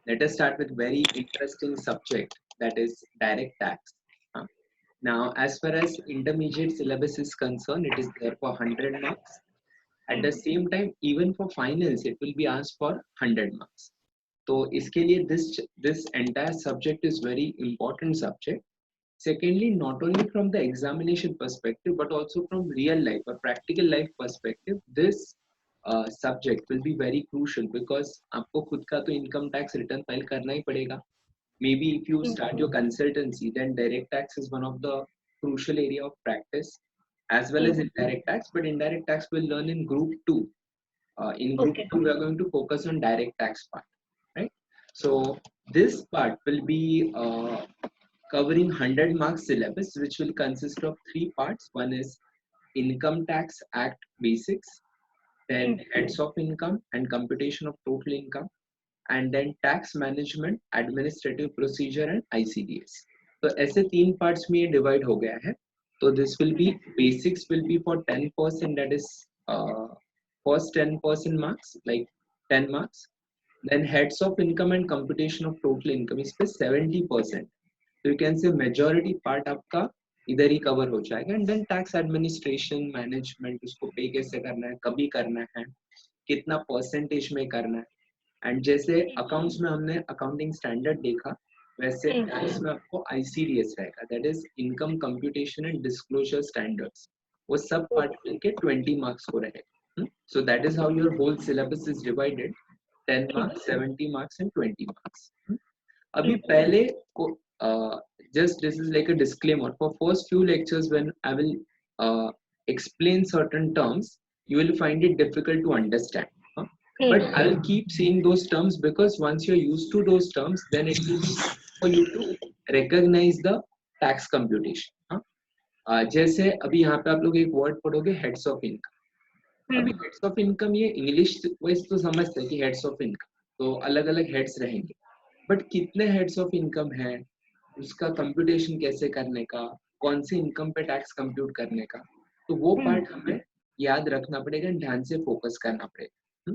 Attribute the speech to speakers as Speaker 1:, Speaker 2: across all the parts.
Speaker 1: Let us start with very interesting subject, that is direct tax. Uh, Now, as far as intermediate syllabus is concerned, it is there for 100 marks. At the same time, even for finals, it will be asked for 100 marks. तो इसके लिए this entire subject is very important subject. Secondly, not only from the examination perspective, but also from real life or practical life perspective, this subject will be very crucial because आपको खुद का तो income tax return file करना ही पड़ेगा. Maybe if you start your consultancy, then direct tax is one of the crucial area of practice, as well as indirect tax. But indirect tax we'll learn in group 2. In group
Speaker 2: Okay.
Speaker 1: 2, we are going to focus on direct tax part, right? So this part will be covering 100 marks syllabus, which will consist of 3 parts. One is Income Tax Act basics, then heads of income and computation of total income, and then tax management, administrative procedure and ICDS. तो ऐसे 3 parts में ये divide हो गया है. तो this will be basics will be for 10%, that is first 10% marks, like 10 marks. Then heads of income and computation of total income is पे 70%. तो you can say majority part आपका इधर ही कवर हो जाएगा. And then tax administration management, उसको पे कैसे करना है, कभी करना है, कितना परसेंटेज में करना है. एंड जैसे अकाउंट्स में हमने अकाउंटिंग स्टैंडर्ड देखा, वैसे टैक्स में आपको आईसीडीएस रहेगा, that is income computation and disclosure standards. वो सब पार्ट मिलके 20 मार्क्स को रहेगा. So that is how your whole syllabus is divided, 10 marks, 70 marks and 20 marks. अभी पहले को just this is like a disclaimer for first few lectures. When I will explain certain terms, you will find it difficult to understand, but I will keep saying those terms, because once you're used to those terms, then it will be for you to recognize the tax computation. जैसे अभी यहाँ पे आप लोग एक word पढ़ोगे, heads of income. अभी heads of income ये इंग्लिश वाइज तो समझते हैं कि हेड्स ऑफ इनकम, तो अलग अलग हेड्स रहेंगे, बट कितने हेड्स ऑफ इनकम है, उसका कंप्यूटेशन कैसे करने का, कौन से इनकम पे टैक्स कंप्यूट करने का, तो वो पार्ट हमें याद रखना पड़ेगा, ध्यान से फोकस करना पड़ेगा.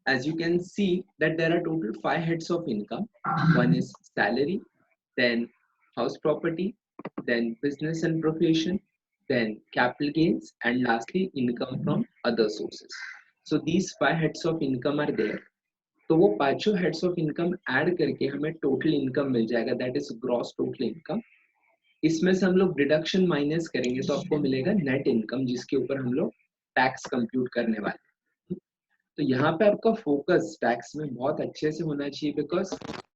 Speaker 1: As you can see that there are total 5 heads of income. One is salary, then house property, then business and profession, then capital gains, and lastly income from other sources. So these 5 heads of income are there. तो वो पांचों heads of income add करके हमें total income मिल जाएगा, that is gross total income. इसमें से हम लोग डिडक्शन माइनस करेंगे तो आपको मिलेगा नेट इनकम, जिसके ऊपर हम लोग टैक्स कंप्यूट करने वाले. तो यहाँ पे आपका फोकस टैक्स में बहुत अच्छे से होना चाहिए, बिकॉज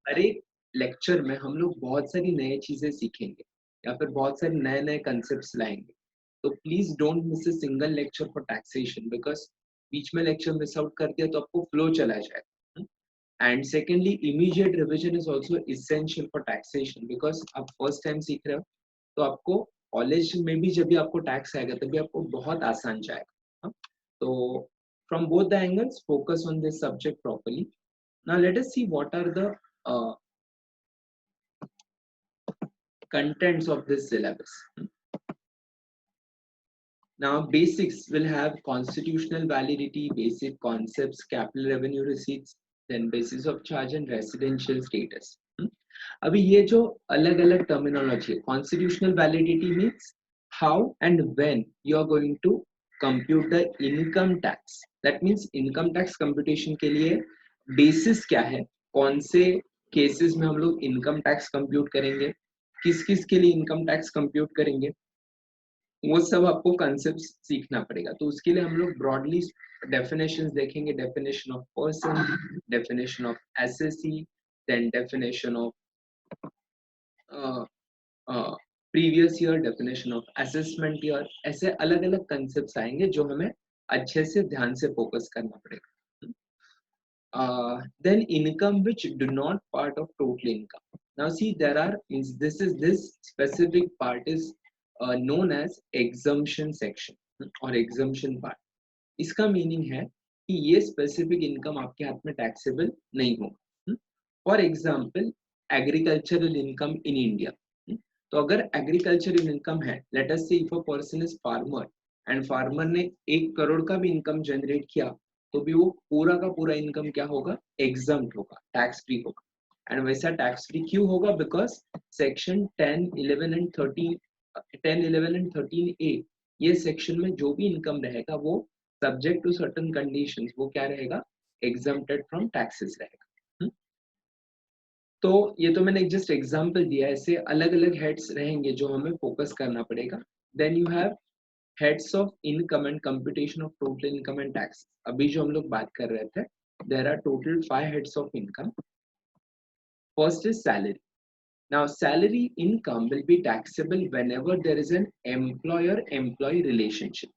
Speaker 1: हर एक लेक्चर में हम लोग बहुत सारी नई चीजें सीखेंगे या फिर बहुत सारे नए नए कंसेप्ट लाएंगे. तो please don't miss a single lecture for taxation, because बीच में लेक्चर मिस आउट कर दिया तो आपको फ्लो चला जाएगा. And secondly, immediate revision is also essential for taxation, because आप first time सीख रहे हो, तो आपको कॉलेज में भी जब भी आपको टैक्स आएगा तभी आपको बहुत आसान जाएगा. तो from both the angles, focus on this subject properly. Now let us see what are the contents of this syllabus. Now basics will have constitutional validity, basic concepts, capital revenue receipts, then basis of charge and residential status. अभी ये जो अलग अलग terminology है, constitutional validity means how and when you are going to compute the income tax. That means income tax computation के लिए basis क्या है, कौन से केसेस में हम लोग इनकम टैक्स कंप्यूट करेंगे, किस किस के लिए इनकम टैक्स कंप्यूट करेंगे, वो सब आपको कंसेप्ट सीखना पड़ेगा. तो उसके लिए हम लोग ब्रॉडली डेफिनेशंस देखेंगे, definition of person, definition of SSC, then definition of previous year, definition of assessment year. ऐसे अलग अलग कंसेप्ट्स आएंगे जो हमें अच्छे से ध्यान से फोकस करना पड़ेगा. Then income which do not part of total income. Now see, there are this specific part is known as exemption section or exemption part. इसका मीनिंग है कि ये स्पेसिफिक इनकम आपके हाथ में टैक्सेबल नहीं होगा. For example agricultural income in India. तो अगर एग्रीकल्चरल इनकम है, लेट अस से if a person is farmer and farmer ने 1 करोड़ का भी इनकम जनरेट किया, तो भी वो पूरा का पूरा इनकम क्या होगा, एग्जम्प्ट होगा, टैक्स फ्री होगा। एंड वैसा टैक्स फ्री क्यों होगा, because section 10, 11 and 13, 10, 11 and 13A, ये सेक्शन में जो भी इनकम रहेगा वो सब्जेक्ट टू सर्टेन कंडीशंस वो क्या रहेगा, एग्जम्प्टेड फ्रॉम टैक्सेस रहेगा। तो ये तो मैंने एक जस्ट एग्जांपल दिया, ऐसे अलग अलग हेड्स रहेंगे जो हमें फोकस करना पड़ेगा। Then you have heads of income and computation of total income and tax. अभी जो हम लोग बात कर रहे थे, there are total 5 heads of income. First is salary. Now salary income will be taxable whenever there is an employer employee relationship.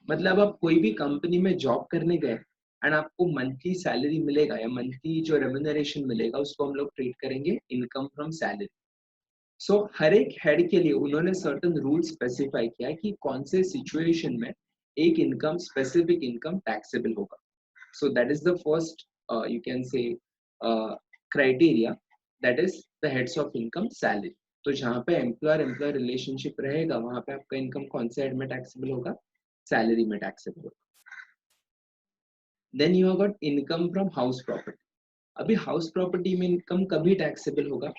Speaker 1: मतलब आप कोई भी कंपनी में जॉब करने गए एंड आपको मंथली सैलरी मिलेगा या मंथली जो रेम्यूनरेशन मिलेगा उसको हम लोग ट्रीट करेंगे इनकम फ्रॉम सैलरी। सो हर एक हेड के लिए उन्होंने सर्टेन रूल स्पेसिफाई किया है कि कौन से सिचुएशन में एक इनकम, स्पेसिफिक इनकम टैक्सेबल होगा। सो that is the first you can से criteria, that is the heads of income, salary. तो जहाँ पे एम्प्लॉयर एम्प्लॉय रिलेशनशिप रहेगा वहां पे आपका इनकम कौन से हेड में टैक्सेबल होगा, सैलरी में टैक्सेबल होगा। Then you have got income from house property. अभी हाउस प्रॉपर्टी में इनकम कभी टैक्सेबल होगा,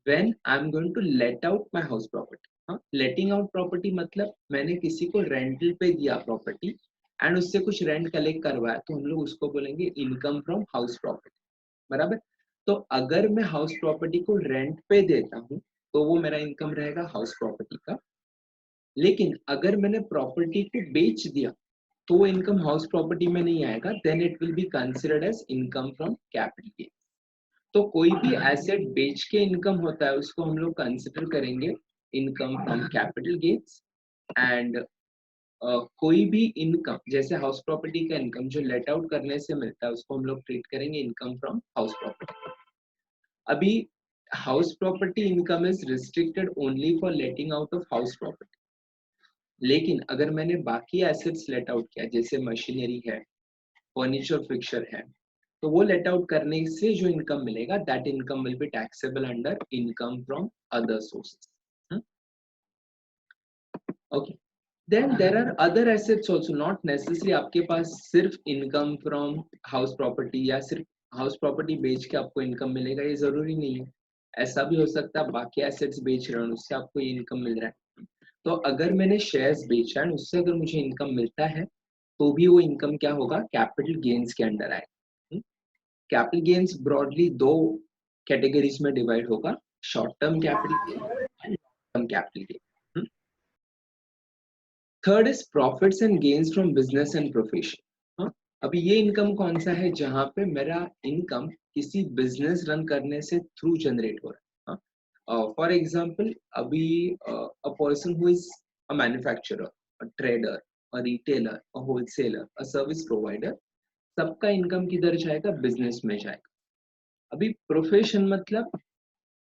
Speaker 1: when I'm going to let out my house property। हाँ, letting out property मतलब मैंने किसी को रेंटल पे दिया प्रॉपर्टी एंड उससे कुछ रेंट कलेक्ट करवाया, तो हम लोग उसको बोलेंगे इनकम फ्रॉम हाउस प्रॉपर्टी, बराबर। तो अगर मैं हाउस प्रॉपर्टी को रेंट पे देता हूँ तो वो मेरा इनकम रहेगा हाउस प्रॉपर्टी का। लेकिन अगर मैंने प्रॉपर्टी को बेच दिया तो वो इनकम हाउस प्रॉपर्टी में नहीं आएगा, then it will be considered as income from capital gain. तो कोई भी एसेट बेच के इनकम होता है उसको हम लोग कंसिडर करेंगे income from capital gains. And कोई भी इनकम जैसे हाउस प्रॉपर्टी का इनकम जो लेट आउट करने से मिलता है उसको हम लोग ट्रीट करेंगे इनकम फ्रॉम हाउस प्रॉपर्टी। अभी house property income is restricted only for letting out of house property. लेकिन अगर मैंने बाकी एसेट्स लेट आउट किया जैसे मशीनरी है, फर्नीचर फिक्सर है, तो वो लेट आउट करने से जो इनकम मिलेगा that income will be taxable under income from other sources. Okay, then there are other assets also, not necessary आपके पास सिर्फ इनकम फ्रॉम हाउस प्रॉपर्टी या सिर्फ हाउस प्रॉपर्टी बेच के आपको इनकम मिलेगा, ये जरूरी नहीं है। ऐसा भी हो सकता है बाकी एसेट्स बेच रहे हो उससे आपको ये इनकम मिल रहा है। तो अगर मैंने शेयर्स बेचा है उससे अगर मुझे इनकम मिलता है तो भी वो इनकम क्या होगा, कैपिटल गेन्स के अंडर आएगा। कैपिटल गेन्स ब्रॉडली दो कैटेगरीज में डिवाइड होगा, short term capital gain and long term capital gain. Third is profits and gains from business and profession. अभी ये इनकम कौन सा है, जहां पे मेरा इनकम किसी बिजनेस रन करने से थ्रू जनरेट हो रहा है। फॉर एग्जाम्पल अभी a person who is a manufacturer, a trader, a retailer, a wholesaler, a service provider, सबका इनकम किधर जाएगा, बिजनेस में जाएगा। अभी प्रोफेशन मतलब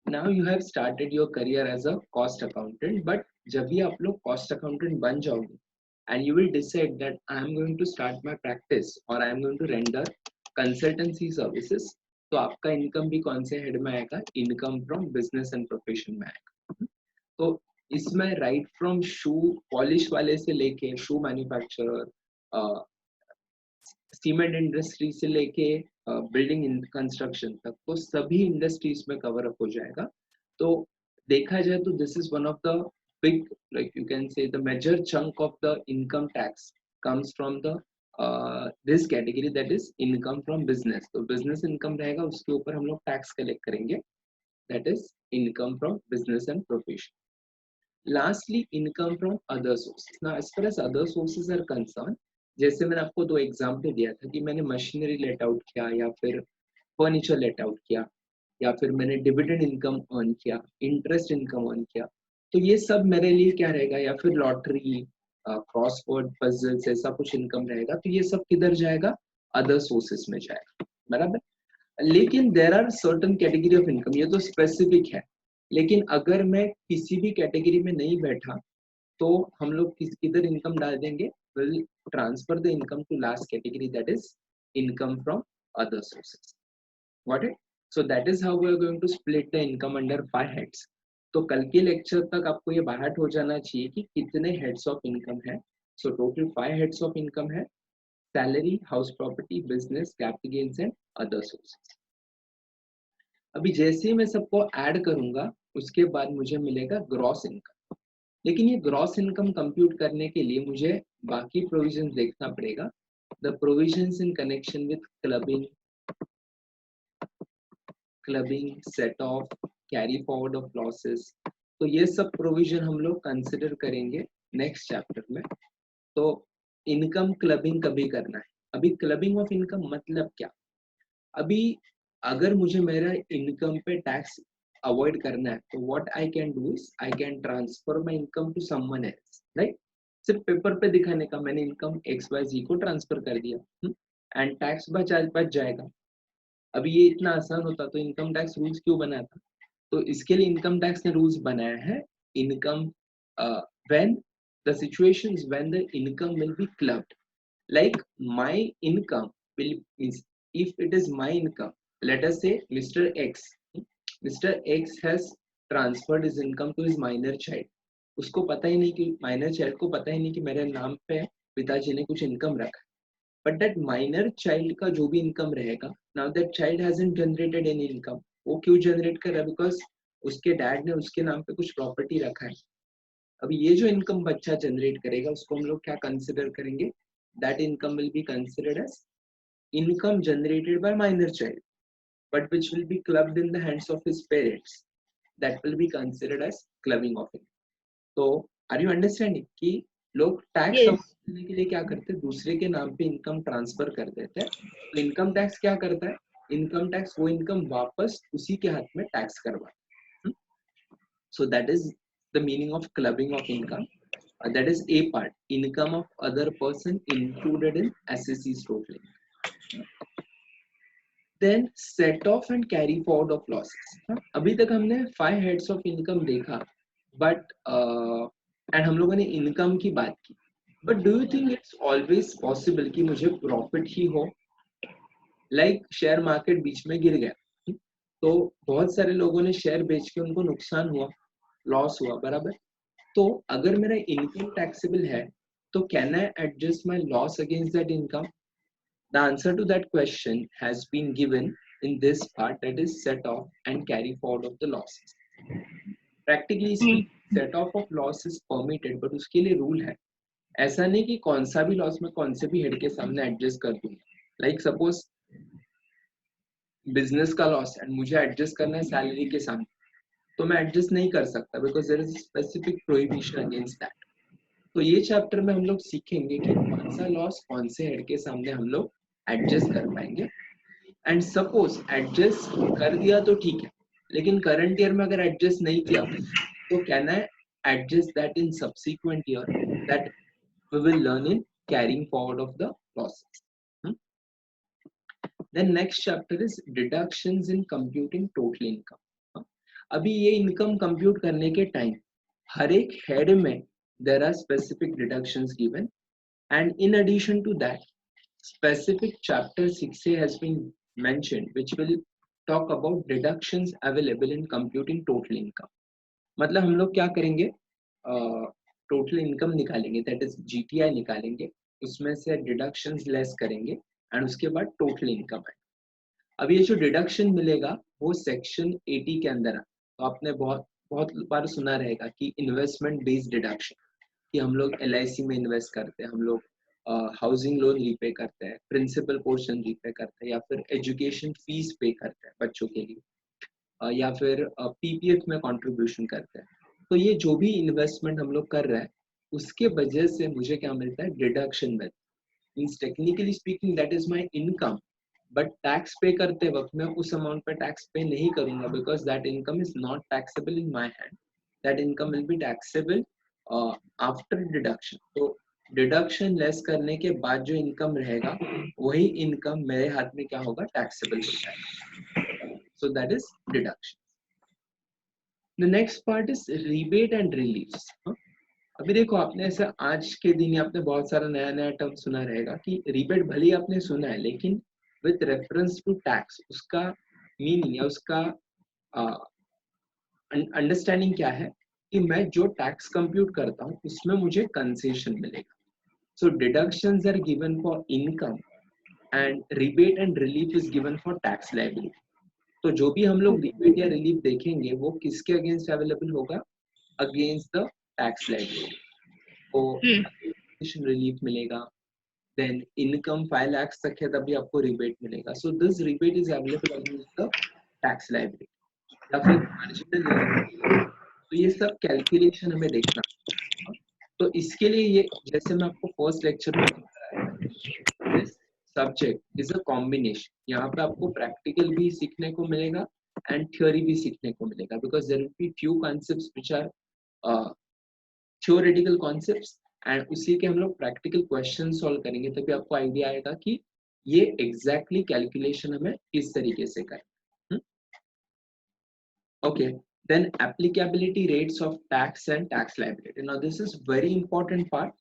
Speaker 1: now you have started your career as a cost accountant, but जब भी आप लोग कॉस्ट अकाउंटेंट बन जाओगे and you will decide that I am going to start my practice और I am going to render consultancy services, तो आपका income भी कौन से हेड में आएगा, income from business and profession में आएगा। तो इसमें राइट फ्रॉम शू पॉलिश वाले से लेके शू मैन्युफैक्चरर, सीमेंट इंडस्ट्री से लेके बिल्डिंग कंस्ट्रक्शन तक, तो सभी इंडस्ट्रीज में कवर अप हो जाएगा। तो देखा जाए तो this is one of the big, like you can say the major chunk of the income tax comes from the this category, that is income from business. तो बिजनेस इनकम रहेगा उसके ऊपर हम लोग टैक्स कलेक्ट करेंगे, that is income from business and profession. Lastly income from other sources. Now as far as other sources are concern, जैसे मैंने आपको दो एग्जाम्पल दिया था कि मैंने मशीनरी लेट आउट किया या फिर फर्नीचर लेट आउट किया या फिर मैंने डिविडेंड इनकम अर्न किया, इंटरेस्ट इनकम अर्न किया, तो ये सब मेरे लिए क्या रहेगा, या फिर लॉटरी, क्रॉसवर्ड पजल्स, ऐसा कुछ इनकम रहेगा, तो ये सब किधर जाएगा, अदर सोर्सेस में जाएगा, बराबर। लेकिन there are certain category of income, ये तो स्पेसिफिक है, लेकिन अगर मैं किसी भी कैटेगरी में नहीं बैठा तो हम लोग किधर इनकम डाल देंगे, will transfer the income to last category, that is income from other sources. Got it? So that is how we are going to split the income under 5 heads. तो कल के लेक्चर तक आपको ये बाहर हो जाना चाहिए कि कितने हेड्स ऑफ इनकम है। So total 5 heads of income है, salary, house property, business, capital gains and other sources. अभी जैसे ही मैं सबको ऐड करूंगा उसके बाद मुझे मिलेगा ग्रॉस इनकम। लेकिन ये ग्रॉस इनकम कंप्यूट करने के लिए मुझे बाकी प्रोविजंस देखना पड़ेगा। The provisions in connection with clubbing, set of, carry forward of losses, तो ये सब प्रोविजन हम लोग कंसिडर करेंगे नेक्स्ट चैप्टर में। तो इनकम क्लबिंग कभी करना है। अभी क्लबिंग ऑफ इनकम मतलब क्या? अभी अगर मुझे मेरा इनकम पे टैक्स अवॉइड करना है तो what I can do is I can transfer my income to someone else, right? सिर्फ पेपर पे दिखाने का मैंने इनकम एक्स वाई जी को ट्रांसफर कर दिया एंड टैक्स बच जाएगा। अभी ये इतना आसान होता तो इनकम टैक्स रूल्स क्यों बनाया था? तो इसके लिए इनकम टैक्स ने रूल्स बनाया है। Income when the situations when the income will be clubbed, like my income will means if it is my income, let us say Mr. X has transferred his income to his minor child, उसको पता ही नहीं कि minor child को पता ही नहीं कि मेरे नाम पे पिताजी ने कुछ इनकम रखा, बट दैट माइनर चाइल्ड का जो भी इनकम रहेगा, now that child hasn't generated any income. वो क्यों जनरेट कर रहा है? बिकॉज उसके डैड ने उसके नाम पे कुछ प्रॉपर्टी रखा है। अभी ये जो इनकम बच्चा जनरेट करेगा उसको हम लोग क्या कंसिडर करेंगे? That income will be considered as income generated by minor child, but which will be clubbed in the hands of his parents. That will be considered as clubbing of income. So, are you understanding कि लोग tax
Speaker 2: Yes.
Speaker 1: करने के लिए क्या करते हैं? दूसरे के नाम पे इनकम ट्रांसफर कर देते हैं। तो इनकम टैक्स क्या करता है? इनकम टैक्स वो इनकम वापस उसी के हाथ में टैक्स करवाता है। So that is the meaning of clubbing of income. That is a part, income of other person included in SSC's total income. Then set off and carry forward of losses. अभी तक हमने 5 heads of income देखा, but and हम लोगों ने income की बात की, but do you think it's always possible कि मुझे प्रॉफिट ही हो? लाइक शेयर मार्केट बीच में गिर गया तो बहुत सारे लोगों ने शेयर बेच के उनको नुकसान हुआ, लॉस हुआ, बराबर? तो अगर मेरा इनकम टैक्सेबल है तो can I adjust my loss against that income? The answer to that question has been given in this part, that is set off and carry forward of the losses. Practically speaking, set off of loss is permitted, but उसके लिए rule है। ऐसा नहीं कि कौन सा भी loss में कौन से भी हेड के सामने एडजस्ट कर दूंगा। लाइक सपोज बिजनेस का लॉस एंड मुझे एडजस्ट करना है सैलरी के सामने, तो मैं एडजस्ट नहीं कर सकता because there is specific prohibition against that. तो ये चैप्टर में हम लोग सीखेंगे कि कौन सा लॉस कौन से हेड के सामने हम लोग एडजस्ट कर पाएंगे। एंड सपोज एडजस्ट कर दिया तो ठीक है, लेकिन करंट ईयर में अगर एडजस्ट नहीं किया तो can I adjust that in subsequent year? That we will learn in carrying forward of the losses. Then next chapter is deductions in computing total income. अभी ये इनकम कंप्यूट करने के time हर एक हेड में there are specific deductions given, and in addition to that specific chapter 6A has been mentioned which will talk about deductions available in computing total income. मतलब हम लोग क्या करेंगे? टोटल इनकम निकालेंगे, दैट इज जीटीआई निकालेंगे, उसमें से deductions less करेंगे एंड उसके बाद टोटल इनकम है। अब ये जो डिडक्शन मिलेगा वो सेक्शन 80 के अंदर है। तो आपने बहुत बहुत बार सुना रहेगा कि इन्वेस्टमेंट बेस्ड डिडक्शन, कि हम लोग LIC में इन्वेस्ट करते हैं, हम लोग हाउसिंग लोन रीपे करते हैं, प्रिंसिपल पोर्शन रीपे करते हैं, या फिर एजुकेशन फीस पे करते हैं बच्चों के लिए, या फिर PPF में कंट्रीब्यूशन करते हैं। तो ये जो भी इन्वेस्टमेंट हम लोग कर रहे हैं उसके वजह से मुझे क्या मिलता है? डिडक्शन मिलता है। Means technically speaking that is my income, but tax पे करते वक्त मैं उस अमाउंट पे टैक्स पे नहीं करूंगा because that income is not taxable in my hand. That income will be taxable after deduction. तो डिडक्शन लेस करने के बाद जो इनकम रहेगा वही इनकम मेरे हाथ में क्या होगा? टैक्सेबल हो जाएगा। सो that is deduction. The next part is rebate and reliefs. अभी देखो, आपने ऐसे आज के दिन आपने बहुत सारा नया नया टर्म सुना रहेगा कि रीबेट भले ही आपने सुना है, लेकिन विथ रेफरेंस टू टैक्स उसका मीनिंग या उसका अंडरस्टैंडिंग क्या है कि मैं जो टैक्स कंप्यूट करता हूँ उसमें मुझे कंसेशन मिलेगा। So deductions are given for income and rebate and relief is given for tax liability. तो जो भी हम लोग rebate या relief देखेंगे वो किसके अगेंस्ट अवेलेबल होगा? Against the tax liability. तो रिलीफ मिलेगा, देन इनकम 5 लाख तक है तभी आपको रिबेट मिलेगा. So this rebate is available against the tax liability. या फिर मार्जिनल इनकम. तो ये सब कैलकुलेशन हमें देखना. तो इसके लिए ये जैसे मैं आपको फर्स्ट लेक्चर में बताया, this subject is a combination. यहाँ पे आपको प्रैक्टिकल भी सीखने को मिलेगा एंड थ्योरी भी सीखने को मिलेगा, because there will be few concepts which are theoretical concepts and उसी के हम लोग प्रैक्टिकल क्वेश्चन सॉल्व करेंगे, तभी आपको आइडिया आएगा कि ये एग्जैक्टली कैलकुलेशन हमें किस तरीके से करें. Okay, then applicability rates of tax and tax liability. Now this is very important part.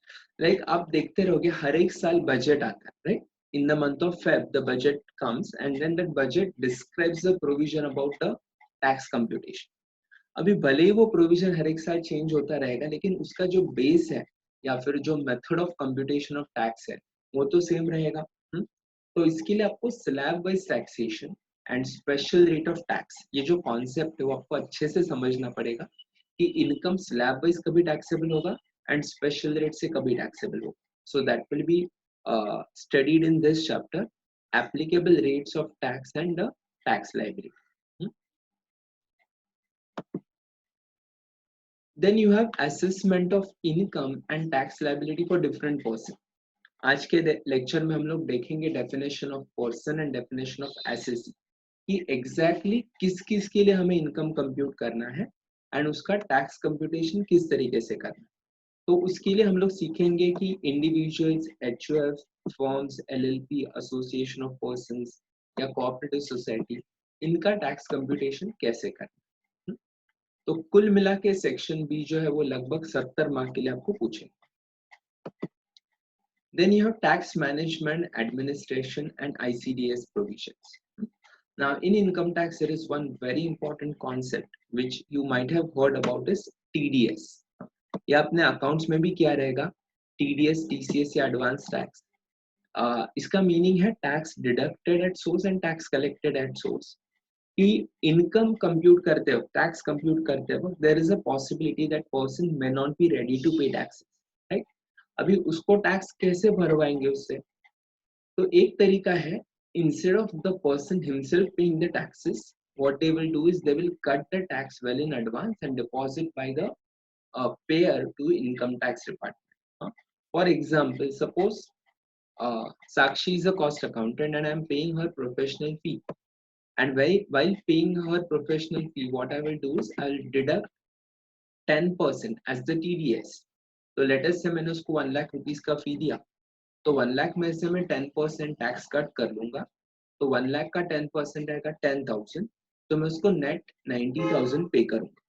Speaker 1: Like आप देखते रहोगे हर एक साल बजट आता है, right? In the month of Feb the budget comes and then that budget describes the provision about the tax computation. अभी भले ही वो प्रोविजन हर एक साल चेंज होता रहेगा, लेकिन उसका जो बेस है या फिर जो method of computation of tax है वो तो सेम रहेगा. तो इसके लिए आपको slab wise taxation and special rate of tax, ये जो कॉन्सेप्ट है वो आपको अच्छे से समझना पड़ेगा कि इनकम स्लैब वाइज कभी टैक्सेबल होगा एंड स्पेशल रेट से कभी टैक्सेबल होगा. सो that will be studied in this chapter, applicable rates of tax and the tax liability. Then you have assessment of income and tax liability for different person. आज के lecture में हम लोग देखेंगे definition of person and definition of एसेसी कि exactly किस किस के लिए हमें इनकम कंप्यूट करना है एंड उसका टैक्स कंप्यूटेशन किस तरीके से करना है. तो उसके लिए हम लोग सीखेंगे कि individuals, HUF, firms, LLP, association of persons या कोऑपरेटिव सोसाइटी, इनका टैक्स कंप्यूटेशन कैसे करना. तो कुल मिला के सेक्शन बी जो है वो लगभग 70 मार्क के लिए आपको पूछेंगे. Then you have tax management, administration and ICDS provisions. Now in income tax there is one very important concept which you might have heard about is TDS. ये अपने अकाउंट्स में भी क्या रहेगा? TDS, TCS या एडवांस टैक्स. इसका meaning है tax deducted at source and tax collected at source. कि इनकम कंप्यूट करते हो, टैक्स कंप्यूट करते हो, there is a possibility that person may not be ready to pay tax, right? अभी उसको टैक्स कैसे भरवाएंगे उससे? तो एक तरीका है, instead of the person himself paying the taxes, what they will do is they will cut the tax well in advance and deposit by the payer to income tax department. For example, suppose Sakshi is a cost accountant and I am paying her professional fee. And while paying her professional fee, what I will do is I will deduct 10% as the TDS. तो let us say मैंने उसको 1 lakh rupees का फी दिया, तो 1 लाख में से मैं 10% tax cut कर लूंगा, तो 1 लाख का 10% आएगा 10,000, तो मैं उसको नेट 90,000 पे करूंगा.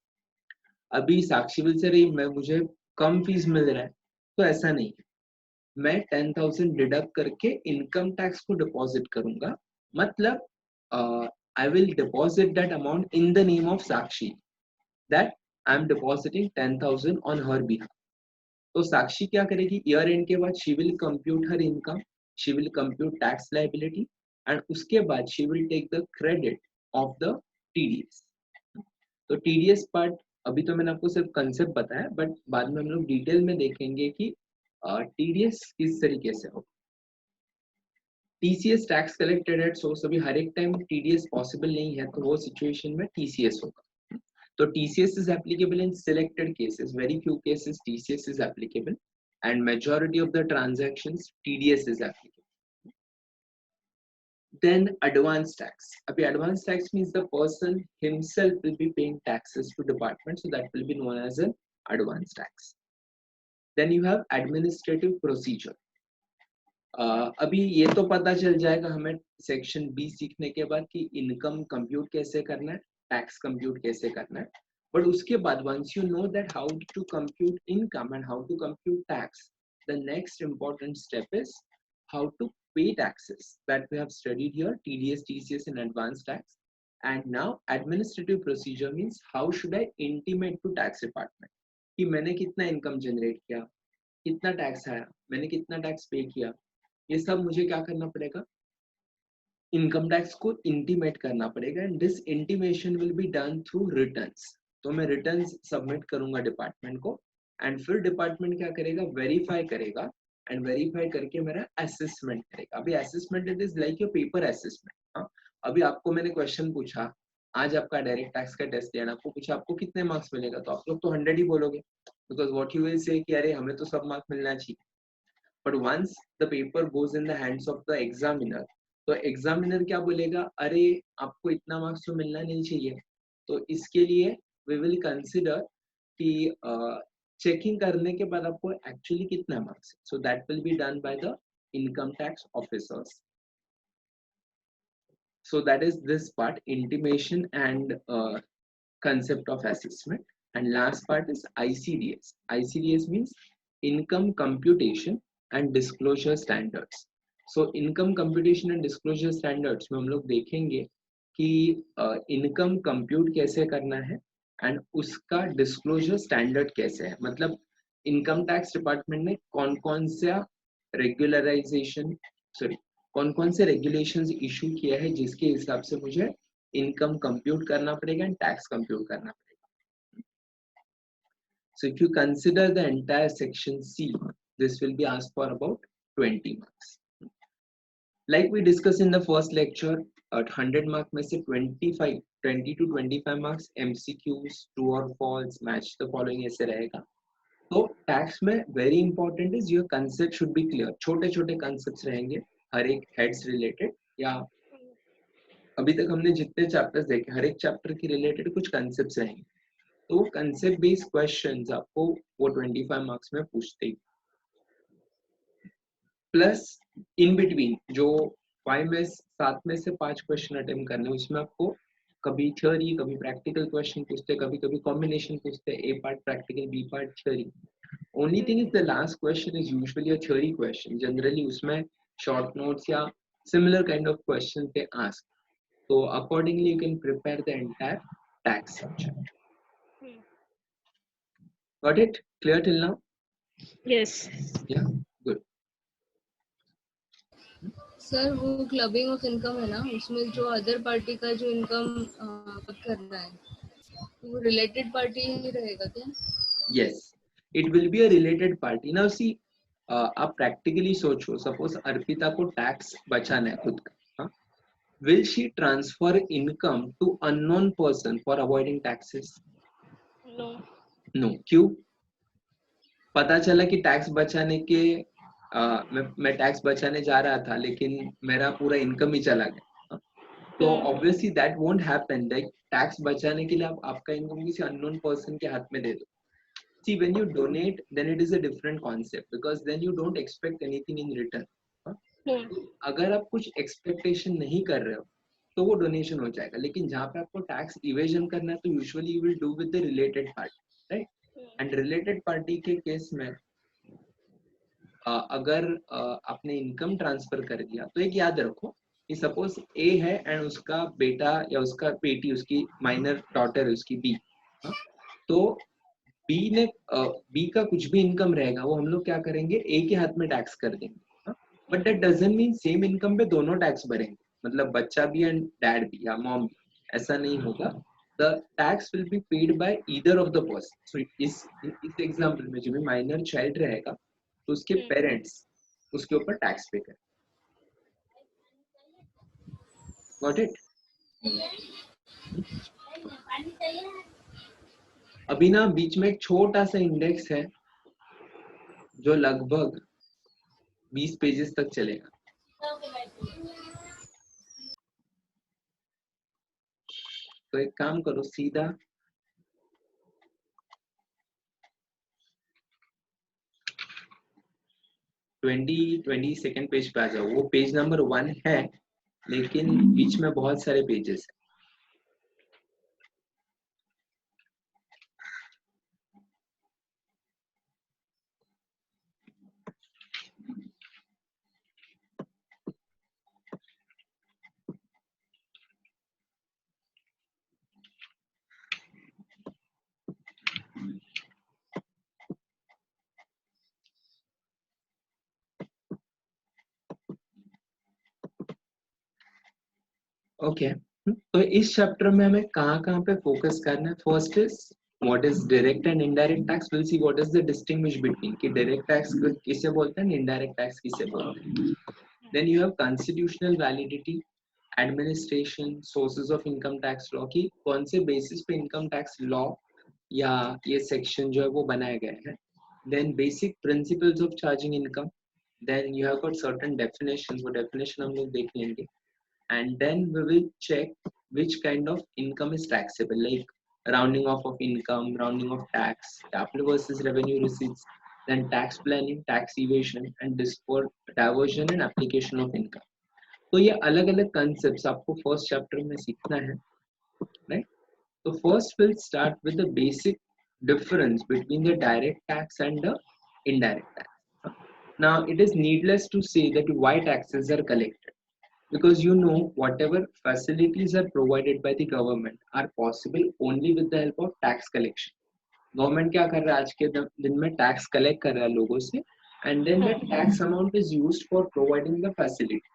Speaker 1: अभी साक्षी विल से रही मैं मुझे कम फीस मिल रहा है, तो ऐसा नहीं है. मैं 10,000 डिडक्ट करके इनकम टैक्स को डिपॉजिट करूंगा. मतलब I will deposit that amount in the name of Sakshi, that I am depositing 10,000 on her behalf. तो साक्षी क्या करेगी? ईयर एंड के बाद she will compute her income, she will compute tax liability and उसके बाद she will take the credit of the TDS. तो TDS part अभी तो मैंने आपको सिर्फ कंसेप्ट बताया, बट बाद में हम लोग डिटेल में देखेंगे कि TDS किस तरीके से होगा. TCS tax collected at source, अभी हर एक टाइम TDS पॉसिबल नहीं है, तो वो सिचुएशन में TCS होगा. तो TCS is applicable in selected cases, very few cases TCS is applicable and majority of the transactions TDS is applicable. Then advance tax. Abhi advance tax means the person himself will be paying taxes to department, so that will be known as an advance tax. Then you have administrative procedure. अभी ये तो पता चल जाएगा हमें section B सीखने के बाद कि इनकम कंप्यूट कैसे करना है, टैक्स कंप्यूट कैसे करना है. बट उसके बाद once you know that how to compute income and how to compute tax, the next important step is how to pay taxes that we have studied here, TDS, TCS and advanced tax. And now administrative procedure means how should I intimate to tax department कि मैंने कितना income generate किया, कितना tax आया, मैंने कितना tax पे किया, ये सब मुझे क्या करना पड़ेगा, इनकम टैक्स को इंटीमेट करना पड़ेगा and this intimation will be done through returns. तो मैं रिटर्न्स सबमिट करूंगा डिपार्टमेंट को एंड फिर डिपार्टमेंट क्या करेगा, वेरीफाई करेगा एंड वेरीफाई करके मेरा असेसमेंट करेगा। अभी assessment it is like your paper assessment. अभी आपको मैंने क्वेश्चन पूछा, आज आपका डायरेक्ट टैक्स का टेस्ट दिया, आपको पूछा आपको कितने मार्क्स मिलेगा, तो आप लोग तो 100 ही बोलोगे, because what you will say कि अरे हमें तो सब मार्क्स मिलना चाहिए। But once the paper goes in the hands of the examiner, तो एग्जामिनर क्या बोलेगा, अरे आपको इतना मार्क्स तो मिलना नहीं चाहिए। तो इसके लिए वी विल कंसिडर कि चेकिंग करने के बाद आपको एक्चुअली कितना marks, so that will be done by the income tax officers. So that is this part, intimation and concept of assessment. And last part is ICDS. ICDS means income computation and disclosure standards. So income computation and disclosure standards में हम लोग देखेंगे कि income compute कैसे करना है and उसका disclosure standard कैसे है, मतलब इनकम टैक्स डिपार्टमेंट ने कौन कौन सा रेगुलराइजेशन, सॉरी, कौन कौन से रेगुलेशंस इशू किया है जिसके हिसाब से मुझे इनकम कंप्यूट करना पड़ेगा एंड टैक्स कंप्यूट करना पड़ेगा। So if you consider the entire section C, this will be asked for about 20 marks. Like we discussed in the first lecture, at 100 mark में से 20 to 25 marks MCQs, true or false, match the following ऐसे रहेगा। तो tax में very important is your concept should be clear. छोटे छोटे concepts रहेंगे हर एक हेड्स रिलेटेड, या अभी तक हमने जितने चैप्टर्स देखे हर एक चैप्टर के रिलेटेड कुछ कंसेप्ट्स रहेंगे। तो कंसेप्ट बेस्ड क्वेश्चंस आपको वो 25 मार्क्स में पूछते ही, प्लस इन बिटवीन जो 7 में से 5 क्वेश्चन अटेम्प्ट करने, उसमें आपको कभी थ्योरी कभी प्रैक्टिकल क्वेश्चन पूछते, कभी कभी कॉम्बिनेशन पूछते, A part practical B part theory. Only thing is the last question is usually a theory question. Generally उसमें short notes या similar kind of questions they ask. So accordingly you can prepare the entire tax subject. Got it? Clear till now?
Speaker 2: Yes.
Speaker 1: Yeah, good.
Speaker 2: Sir वो clubbing of income है ना, उसमें जो other party का जो income कर रहा है वो रिलेटेड पार्टी ही रहेगा क्या?
Speaker 1: Yes, it will be a related party. Now see, आप practically सोचो, suppose अर्पिता को टैक्स बचाना है खुद का, हाँ? Will she transfer income to unknown person for avoiding taxes?
Speaker 2: No.
Speaker 1: No. क्यों? पता चला कि टैक्स बचाने के मैं टैक्स बचाने जा रहा था लेकिन मेरा पूरा इनकम ही चला गया, तो obviously that won't happen. Like tax बचाने के लिए आप आपका इनकम किसी अननोन पर्सन के हाथ में दे दो। See when you donate then it is a different concept, because then you don't expect anything in return. अगर आप कुछ एक्सपेक्टेशन नहीं कर रहे हो तो वो डोनेशन हो जाएगा, लेकिन जहाँ पे आपको टैक्स इवेजन करना है तो usually you will do with the related party, right? And related party के केस में अगर आपने इनकम ट्रांसफर कर दिया तो एक याद रखो कि सपोज ए है एंड उसका बेटा या उसका बेटी, उसकी माइनर डॉटर उसकी बी, तो बी का कुछ भी इनकम रहेगा वो हम लोग क्या करेंगे, ए के हाथ में टैक्स कर देंगे। But that doesn't mean same income पे दोनों टैक्स भरेंगे, मतलब बच्चा भी एंड डैड भी या मॉम भी, ऐसा नहीं होगा। The tax will be paid by either of the person. So इस एग्जांपल में जो भी माइनर चाइल्ड रहेगा तो उसके पेरेंट्स उसके ऊपर टैक्स पे करें। Got it? अभी ना बीच में एक छोटा सा इंडेक्स है जो लगभग 20 पेजेस तक चलेगा। तो एक काम करो, सीधा 22nd पेज पे आ जाओ। वो पेज नंबर 1 है लेकिन बीच में बहुत सारे पेजेस हैं। ओके, तो इस चैप्टर में हमें कहाँ पे फोकस करना है? First is what is direct and indirect tax, will see what is the distinguish between कि डायरेक्ट टैक्स किसे बोलते हैं, इनडायरेक्ट टैक्स किसे बोलते हैं. Then you have constitutional validity, administration, sources of income tax law की कौन से बेसिस पे इनकम टैक्स लॉ या ये सेक्शन जो है वो बनाए गए हैं. Then basic principles of charging income, then you have got certain definitions, वो डेफिनेशन हम लोग देख लेंगे. And then we will check which kind of income is taxable, like rounding off of income, rounding of tax, capital versus revenue receipts, then tax planning, tax evasion, and diversion and application of income. तो ये अलग अलग concepts आपको first chapter में सीखना है, right? So first we'll start with the basic difference between the direct tax and the indirect tax. Now it is needless to say that why taxes are collected, because you know whatever facilities are provided by the government are possible only with the help of tax collection. Government क्या कर रहा है आज के दिन में, tax collect कर रहा है लोगों से, and then the tax amount is used for providing the facility.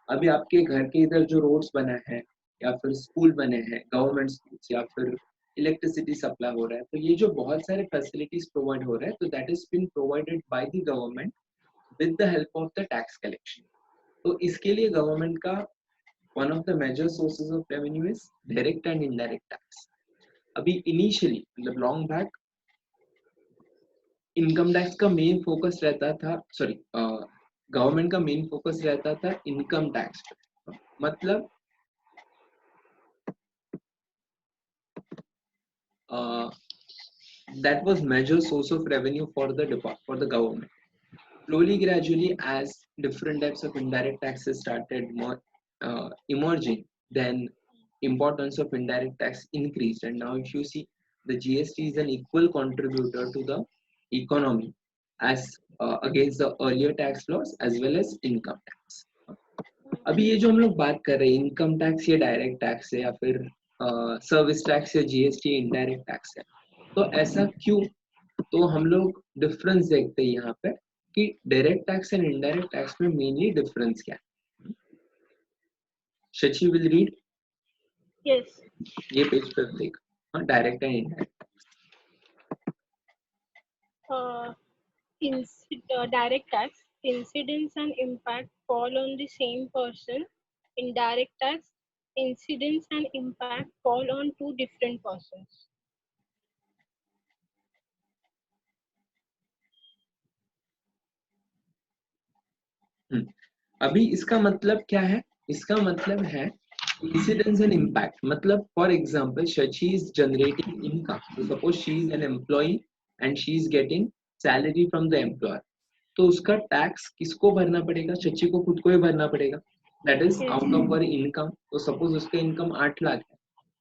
Speaker 1: अभी आपके घर के इधर जो रोड्स बना है या फिर स्कूल बने हैं, गवर्नमेंट स्कूल्स, या फिर इलेक्ट्रिसिटी सप्लाई हो रहा है, तो ये जो बहुत सारे फैसिलिटीज प्रोवाइड हो रहे हैं, तो that is been provided by the government with the help of the tax collection. तो इसके लिए गवर्नमेंट का one of the major sources of revenue is direct and indirect tax. अभी initially मतलब long back इनकम टैक्स का main focus रहता था, sorry government का मेन फोकस रहता था इनकम टैक्स पे. मतलब that was major source of revenue for the government. Slowly, gradually, as different types of indirect taxes started emerging, then importance of indirect tax increased, and now if you see, the GST is an equal contributor to the economy as against the earlier tax laws as well as income tax. अभी ये जो हम लोग बात कर रहे हैं income tax या डायरेक्ट टैक्स है या फिर सर्विस टैक्स या जीएसटी इनडायरेक्ट टैक्स है, तो ऐसा क्यों? तो हम लोग डिफरेंस देखते हैं यहाँ पे कि direct tax and indirect tax में मेनली डिफरेंस क्या है. Shachi will read.
Speaker 2: यस,
Speaker 1: ये पेज पर देख, direct and indirect.
Speaker 2: direct tax, incidence and impact fall on the same person. Indirect tax, incidence and impact fall on two different persons.
Speaker 1: अभी इसका मतलब क्या है? इसका मतलब है incidence and impact. मतलब for example Shachi is generating income, so suppose she is an employee and she is getting salary from the employer, तो उसका टैक्स किसको भरना पड़ेगा? शची को खुद को ही भरना पड़ेगा. That is out of her income. तो सपोज उसका इनकम 8 लाख है,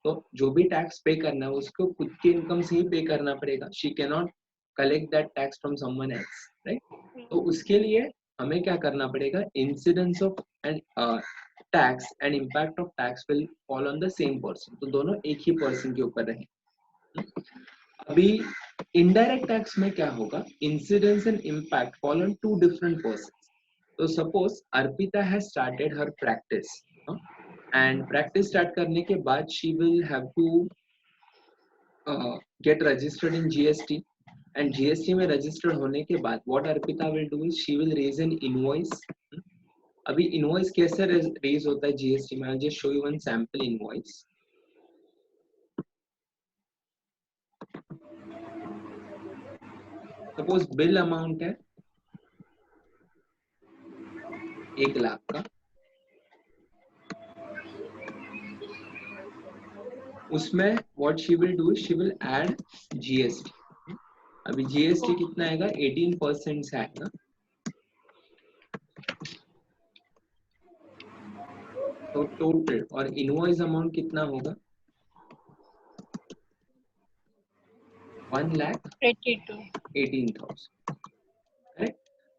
Speaker 1: तो जो भी टैक्स पे करना है उसको खुद की इनकम से ही पे करना पड़ेगा. She can not collect that tax from someone else, right? तो उसके लिए हमें क्या करना पड़ेगा? Incidence of and tax and impact of tax will fall on the same person. तो दोनों एक ही पर्सन के ऊपर रहे. अभी इनडायरेक्ट टैक्स में क्या होगा? Incidence and impact fall on two different persons. तो suppose Arpita has started her practice, and practice start करने के बाद she will have to get registered in GST, and GST में रजिस्टर्ड होने के बाद what Arpita will do is she will raise an invoice. अभी invoice कैसे रेज होता है जीएसटी में? I just show you one sample invoice. Suppose bill amount है 1 लाख का, उसमें what she will do, she will add GST. अभी जीएसटी कितना आएगा? 18% से आएगा. तो टोटल और इनवॉइस अमाउंट कितना होगा? 1,18,000. Correct?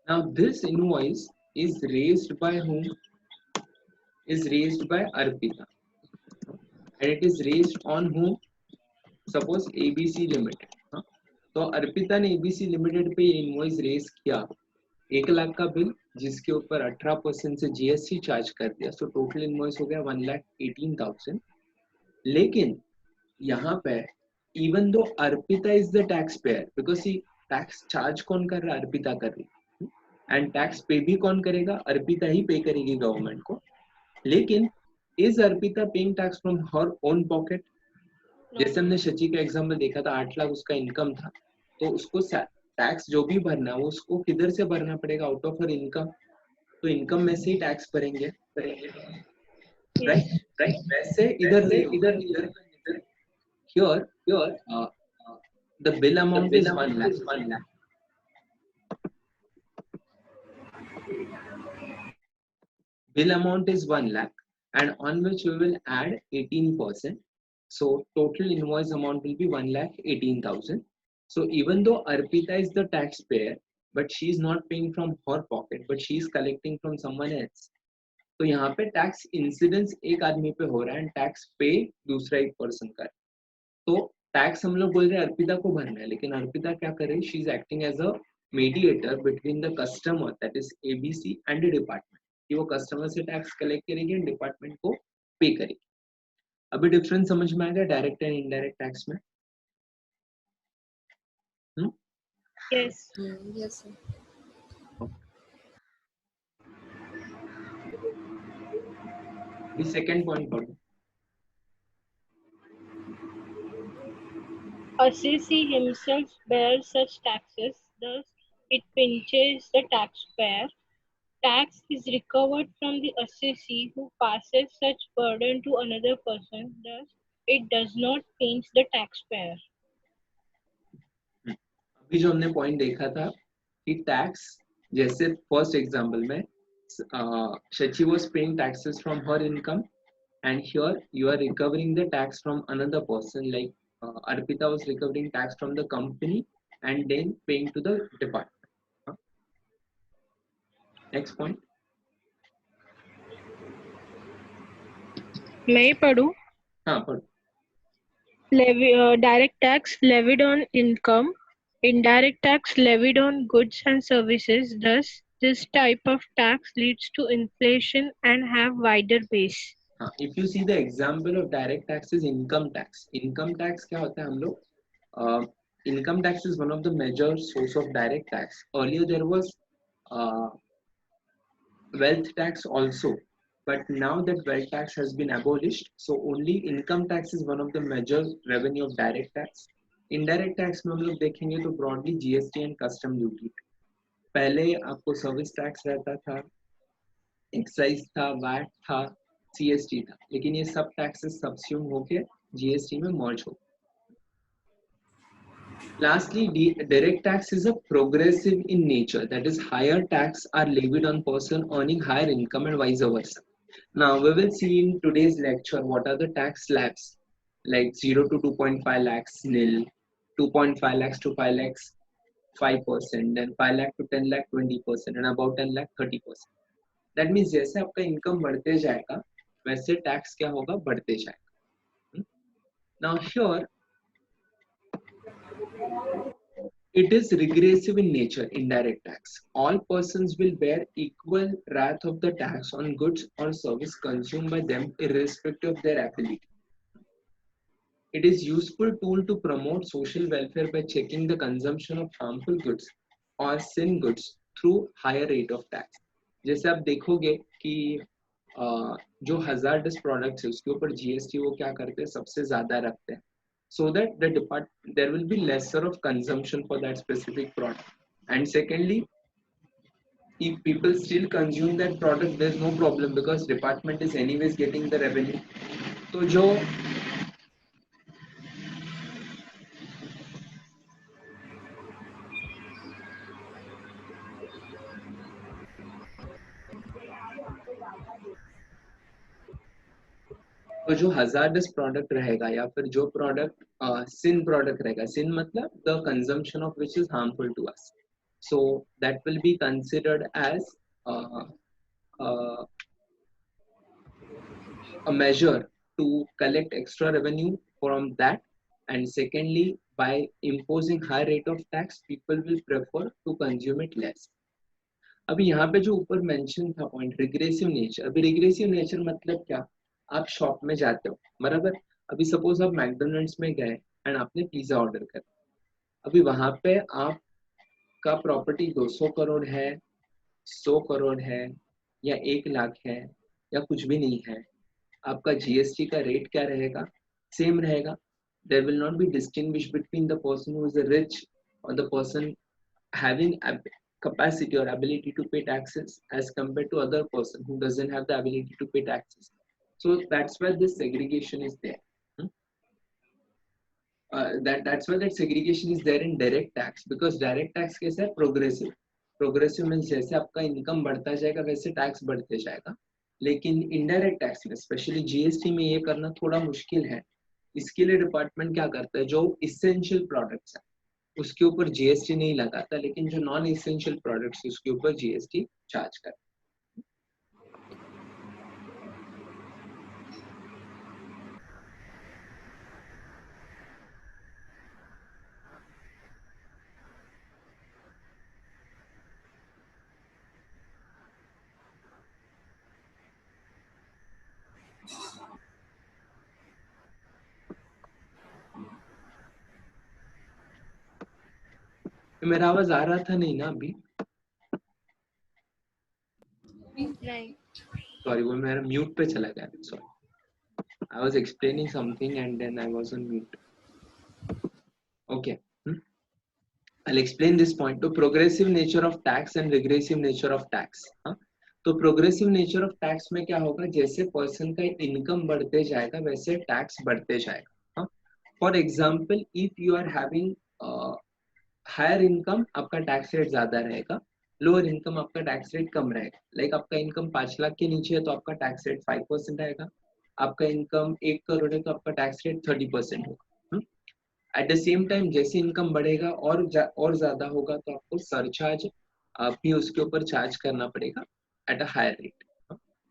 Speaker 1: Now this invoice is raised by whom? Is raised by Arpita, and it is raised on whom? Suppose ABC Limited. तो अर्पिता ने ABC Limited पे ये इनवॉइस रेज किया, 1 लाख का बिल जिसके ऊपर 18% से जीएसटी चार्ज कर दिया, सो टोटल इनवॉइस हो गया 1,18,000। लेकिन यहाँ पे even though Arpita is the tax payer, because tax charge कौन कर रहा है? अर्पिता कर रही है, एंड टैक्स पे भी कौन करेगा? अर्पिता ही पे करेगी गवर्नमेंट को। लेकिन is Arpita paying tax from her own pocket? जैसे हमने शची का एग्जाम्पल देखा था, 8 लाख उसका इनकम था, तो उसको टैक्स जो भी भरना है वो उसको किधर से भरना पड़ेगा? Out of her income. तो इनकम में से ही टैक्स भरेंगे, राइट राइट। वैसे इधर देखो, here the bill amount is 1 lakh. Bill amount is 1 lakh, and on which we will add 18%. So total invoice amount will be 1,18,000. So even though Arpita is the taxpayer, but she is not paying from her pocket, but she is collecting from someone else. तो यहाँ पे tax incidence एक आदमी पे हो रहा है and tax पे दूसरा एक पर्सन का है। तो टैक्स हम लोग बोल रहे हैं अर्पिता को भरना है, लेकिन अर्पिता क्या कर रही है? She is acting as a mediator between the customer, that is ABC, and the department, कि वो कस्टमर से टैक्स कलेक्ट करेगी एंड डिपार्टमेंट को पे करेगी। अभी डिफरेंस समझ में आ गया डायरेक्ट एंड इनडायरेक्ट टैक्स में?
Speaker 2: Yes.
Speaker 3: Yes, sir.
Speaker 1: The second point, what?
Speaker 2: Assessee himself bears such taxes, thus it pinches the taxpayer. Tax is recovered from the assessee who passes such burden to another person, thus it does not pinch the taxpayer.
Speaker 1: अभी जो हमने point देखा था कि tax, जैसे first example में Shachi was paying taxes from her income, and here you are recovering the tax from another person, like Arpita was recovering tax from the company and then paying to the department. Next point.
Speaker 2: मैं पढ़ूं?
Speaker 1: हाँ पढ़ो।
Speaker 2: Direct tax levied on income, indirect tax levied on goods and services. Thus, this type of tax leads to inflation and have wider base.
Speaker 1: If you see the example of direct tax is income tax. Income tax क्या होता है हम लोग? Income tax is one of the major source of direct tax. Earlier there was wealth tax also, but now that wealth tax has been abolished, so only income tax is one of the major revenue of direct tax. Indirect tax में हम लोग देखेंगे तो broadly GST and custom duty. पहले आपको service tax रहता था, excise था, वैट था, सीएसटी था, लेकिन ये सब टैक्सेस सबस्यूम होके जीएसटी में मर्ज हो। Lastly, direct tax is a progressive in nature, that is higher tax are levied on person earning higher income and vice versa. Now we will see in today's lecture what are the tax slabs, like 0 to 2.5 lakhs nil, 2.5 lakhs to 5 lakhs 5%, then 5 lakh to 10 lakh 20%, and about 10 lakh 30%. That means जैसे आपका income बढ़ते जाएगा वैसे tax क्या होगा? बढ़ते जाएगा। Now here it is regressive in nature, indirect tax. All persons will bear equal wrath of the tax on goods or service consumed by them irrespective of their ability. It is useful tool to promote social welfare by checking the consumption of harmful goods or sin goods through higher rate of tax. जैसे आप देखोगे कि जो hazardous products है उसके ऊपर GST वो क्या करते हैं? सबसे ज्यादा रखते हैं, so that there will be lesser of consumption for that specific product. And secondly, if people still consume that product, there's no problem because department is anyways getting the revenue. तो जो तो जो hazardous product रहेगा या फिर जो product sin product रहेगा, sin मतलब the consumption of which is harmful to us, so that will be considered as a measure to collect extra revenue from that. And secondly, by imposing high rate of tax, people will prefer to consume it less. अभी यहाँ पे जो ऊपर mention था point regressive nature, अभी regressive nature मतलब क्या, आप शॉप में जाते हो बराबर, अभी सपोज आप मैकडोनल्ड्स में गए एंड आपने पिज्जा ऑर्डर कर, अभी वहां पे आपका प्रॉपर्टी 200 करोड़ है, 100 करोड़ है, या 1 लाख है, या कुछ भी नहीं है, आपका जीएसटी का रेट क्या रहेगा, सेम रहेगा. There will not be distinguish between the person who is rich और the person having capacity or ability to pay taxes as compared to other person who doesn't have the ability to pay taxes. So that's why this segregation is there. That's why that segregation is there in direct tax, because direct tax कैसा है, progressive. Progressive means जैसे आपका income बढ़ता जाएगा वैसे tax बढ़ते जाएगा, लेकिन इनडायरेक्ट टैक्स में स्पेशली जीएसटी में ये करना थोड़ा मुश्किल है. इसके लिए डिपार्टमेंट क्या करता है, जो इसेंशियल प्रोडक्ट्स है उसके ऊपर जीएसटी नहीं लगाता, लेकिन जो नॉन इसेंशियल प्रोडक्ट्स उसके ऊपर जीएसटी चार्ज करता. मेरा आवाज आ रहा था नहीं ना अभी?
Speaker 2: नहीं.
Speaker 1: सॉरी, वो मेरा म्यूट पे चला गया. Sorry, I was explaining something and then I was on mute. Okay. I'll explain this point. तो progressive nature of tax and regressive nature of tax. तो progressive nature of tax में क्या होगा, जैसे पर्सन का इनकम बढ़ते जाएगा वैसे टैक्स बढ़ते जाएगा. For example, if you are having higher income, आपका टैक्स रेट ज्यादा रहेगा, लोअर इनकम आपका टैक्स रेट कम रहेगा. लाइक आपका इनकम 5 लाख के नीचे है तो आपका टैक्स रेट 5% आएगा, आपका इनकम 1 करोड़ है तो आपका टैक्स रेट 30% होगा. एट द सेम टाइम जैसे इनकम बढ़ेगा और ज्यादा होगा तो आपको सरचार्ज भी उसके ऊपर चार्ज करना पड़ेगा एट अ हायर रेट.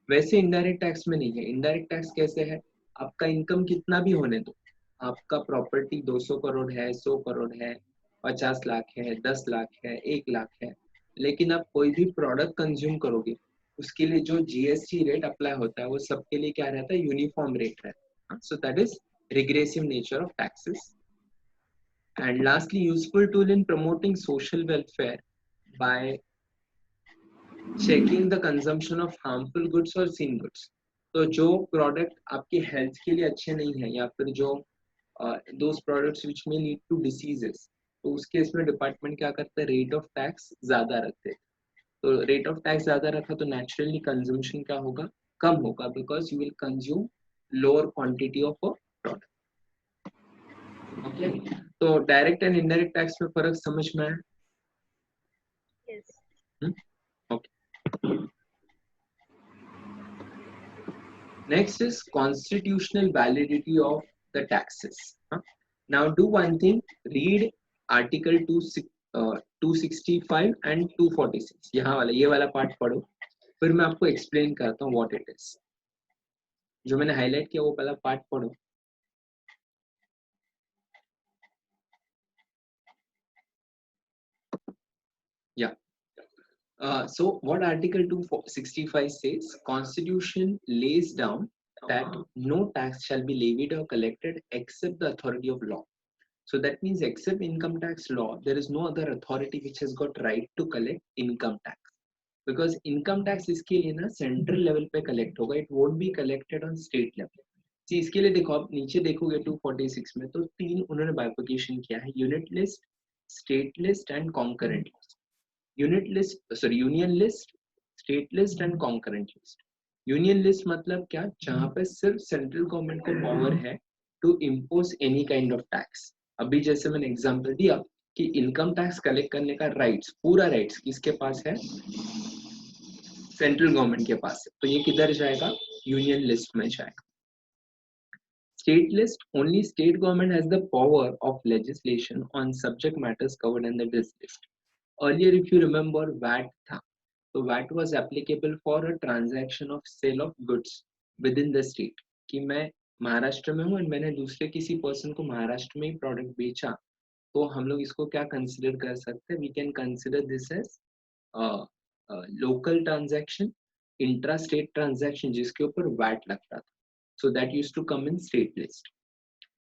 Speaker 1: वैसे इनडायरेक्ट टैक्स में नहीं है. इनडायरेक्ट टैक्स कैसे है, आपका इनकम कितना भी होने दो, आपका प्रॉपर्टी 200 करोड़ है, 100 करोड़ है, 50 लाख है, 10 लाख है, 1 लाख है, लेकिन आप कोई भी प्रोडक्ट कंज्यूम करोगे उसके लिए जो जीएसटी रेट अप्लाई होता है वो सबके लिए क्या रहता है, यूनिफॉर्म रेट रहता है. So that is regressive nature of taxes. And lastly, useful tool in promoting social welfare by checking the consumption of harmful goods or sin goods. तो जो प्रोडक्ट आपके हेल्थ के लिए अच्छे नहीं है, या फिर जो those products which may lead to diseases, तो उस केस में डिपार्टमेंट क्या करता है, रेट ऑफ टैक्स ज्यादा रखते हैं. तो रेट ऑफ टैक्स ज्यादा रखा तो नेचुरली कंजम्पशन क्या होगा, कम होगा, because you will consume lower quantity of a product. Okay, तो डायरेक्ट एंड इनडायरेक्ट टैक्स में फर्क समझ में आया?
Speaker 2: Yes.
Speaker 1: Okay. Next is constitutional validity of the taxes. Now do one thing, read article 265 and 246. यहाँ वाला, ये वाला पार्ट पढ़ो, फिर मैं आपको एक्सप्लेन करता हूँ what it is. जो मैंने हाईलाइट किया वो पहला पार्ट पढ़ो. Yeah. So what article 265 says, constitution lays down that no tax shall be levied or collected except the authority of law. So that means except income tax law, there is no other authority which has got right to collect income tax. Because income tax इसके लिए ना central level पे collect होगा, it won't be collected on state level. See, इसके लिए देखो, आप नीचे देखोगे 246 में तो 3 उन्होंने bifurcation किया है, unit list, state list and concurrent list. Union list, state list and concurrent list. Union list मतलब क्या, जहाँ पे सिर्फ सेंट्रल गवर्नमेंट को पावर है to impose any kind of tax. अभी जैसे मैंने एग्जांपल दिया कि इनकम टैक्स कलेक्ट करने का राइट्स, पूरा राइट्स किसके पास है, सेंट्रल गवर्नमेंट के पास है, तो ये किधर जाएगा, यूनियन लिस्ट में जाएगा. State list, only state government has the power of legislation on subject matters covered under this list. Earlier, if you remember, VAT था, तो VAT was applicable for a transaction of sale of goods within the state. कि मैं महाराष्ट्र में हूँ और मैंने दूसरे किसी पर्सन को महाराष्ट्र में ही प्रोडक्ट बेचा, तो हम लोग इसको क्या कंसिडर कर सकते हैं, we can consider this as local transaction, intra state transaction जिसके ऊपर वैट लगता था, so that used to come in state list.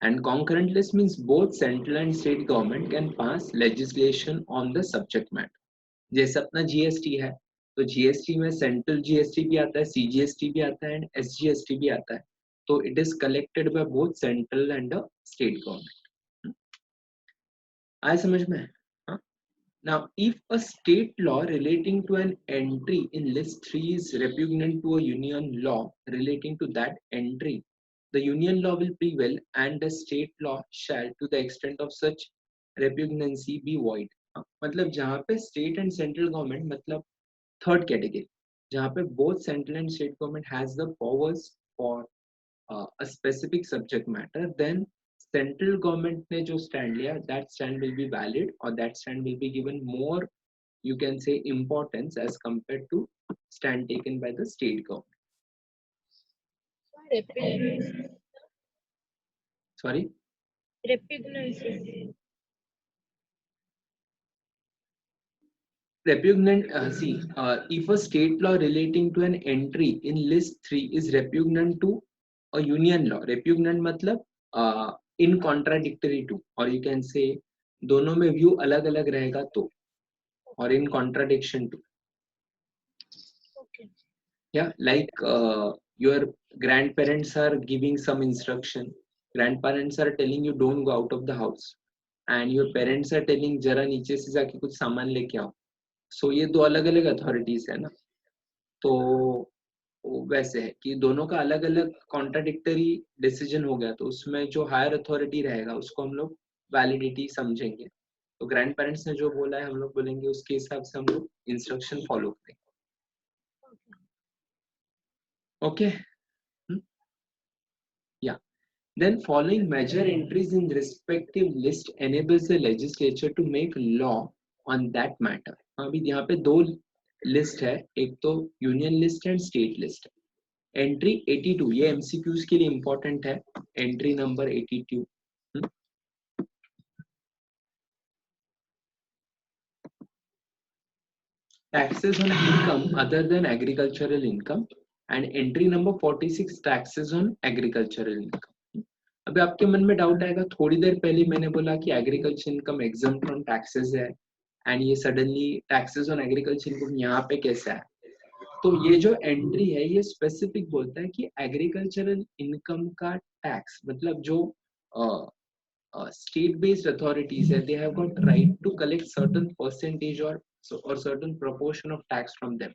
Speaker 1: And concurrent list means both central and state government can pass legislation on the subject matter. जैसे अपना GST है, तो GST में central GST भी आता है, सीजीएसटी भी आता है एंड एसजीएसटी भी आता है, तो it is collected by both central and state government. आए समझ में? हाँ. Now, if a state law relating to an entry in list 3 is repugnant to a union law relating to that entry, the union law will prevail and the state law shall, to the extent of such repugnancy, be void. मतलब जहाँ पे state and central government, मतलब third category, जहाँ पे both central and state government has the powers for a specific subject matter, then central government ने जो stand लिया, that stand will be valid or that stand will be given more, you can say, importance as compared to stand taken by the state government. Sorry?
Speaker 2: Repugnancy.
Speaker 1: Repugnant, if a state law relating to an entry in list 3 is repugnant to a union law, repugnant मतलब in contradictory to, or you can say दोनों में view अलग अलग रहेगा तो, or in contradiction to.
Speaker 2: Okay.
Speaker 1: Yeah, like your grandparents are giving some instruction, grandparents are telling you don't go out of the house, and your parents are telling जरा नीचे से जाके कुछ सामान लेके आओ. So ये दो अलग अलग अथॉरिटीज है ना, तो वैसे है कि दोनों का अलग अलग कॉन्ट्राडिक्टरी डिसीजन हो गया, तो उसमें जो हायर अथॉरिटी रहेगा उसको हम लोग वैलिडिटी समझेंगे. तो ग्रैंड पेरेंट्स ने जो बोला है हम लोग बोलेंगे उसके हिसाब से हम लोग इंस्ट्रक्शन फॉलो करेंगे. Okay. Yeah. Then following major entries in respective list enables the legislature to make law on that matter. अभी यहाँ पे दो लिस्ट है, एक तो union list and state list. Entry 82, ये एमसीक्यूज के लिए इंपॉर्टेंट है. Entry number 82. Taxes on income other than agricultural income, and entry number 46, taxes on agricultural income. अभी आपके मन में डाउट आएगा, थोड़ी देर पहले मैंने बोला कि agriculture income exempt from taxes है, एंड ये suddenly taxes on agriculture income यहाँ पे कैसा है? तो ये जो एंट्री है ये स्पेसिफिक बोलता है कि एग्रीकल्चरल इनकम का टैक्स, मतलब जो state based authorities है, they have got right to collect certain percentage or certain proportion of tax from them.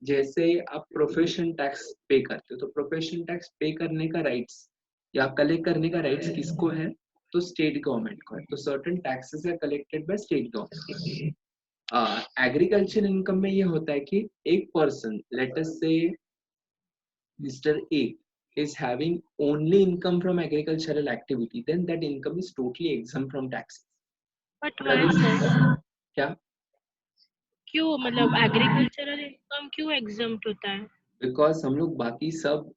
Speaker 1: जैसे आप प्रोफेशन टैक्स पे करते हो, तो प्रोफेशन टैक्स पे करने का राइट्स या कलेक्ट करने का राइट्स किसको है? तो स्टेट गवर्नमेंट को है. तो certain taxes are collected by state government. Agriculture income में ये होता है कि एक पर्सन, लेट अस से mister A is having only income from agricultural activity, then that income is totally exempt from taxes.
Speaker 2: But why sir?
Speaker 1: क्या?
Speaker 2: क्यों, मतलब एग्रीकल्चरल इनकम क्यों एग्जम्प्ट होता है?
Speaker 1: Because हम लोग बाकी सब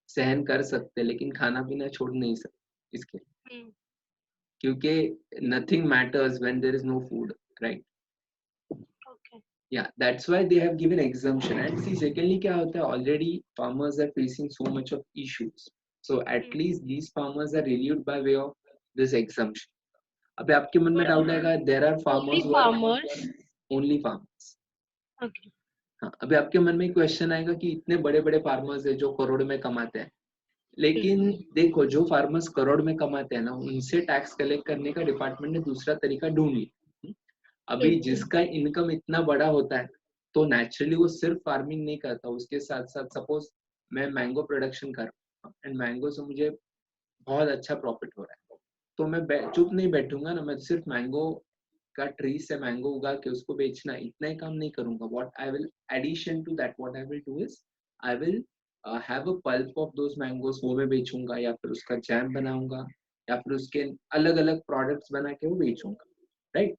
Speaker 1: सहन कर सकते हैं लेकिन खाना पीना छोड़ नहीं सकते इसके, क्योंकि nothing matters when there is no food, right?
Speaker 2: Okay.
Speaker 1: Yeah, that's why they have given exemption. And see, secondly क्या होता है, already farmers are facing so much of issues, so at least these farmers are relieved by way of this exemption. अबे आपके मन में doubt आएगा, there are farmers who are only farmers.
Speaker 2: Okay.
Speaker 1: हाँ, अभी आपके मन में क्वेश्चन आएगा कि इतने बड़े बड़े फार्मर्स है जो करोड़ में कमाते हैं, लेकिन देखो जो फार्मर्स करोड़ में कमाते हैं ना, उनसे टैक्स कलेक्ट करने का डिपार्टमेंट ने दूसरा तरीका ढूंढ लिया. अभी जिसका इनकम इतना बड़ा होता है तो नेचुरली वो सिर्फ फार्मिंग नहीं करता, उसके साथ साथ सपोज मैं मैंगो प्रोडक्शन कर रहा हूँ एंड मैंगो से मुझे बहुत अच्छा प्रॉफिट हो रहा है, तो मैं चुप नहीं बैठूंगा ना, मैं सिर्फ मैंगो का ट्री से मैंगो उगा के उसको बेचना, इतना ही काम नहीं करूंगा. What I will addition to that, what I will do is I will have a pulp of those mangoes, वो मैं बेचूंगा या फिर उसका जैम बनाऊंगा या फिर उसके अलग अलग प्रोडक्ट्स बना के वो बेचूंगा, राइट?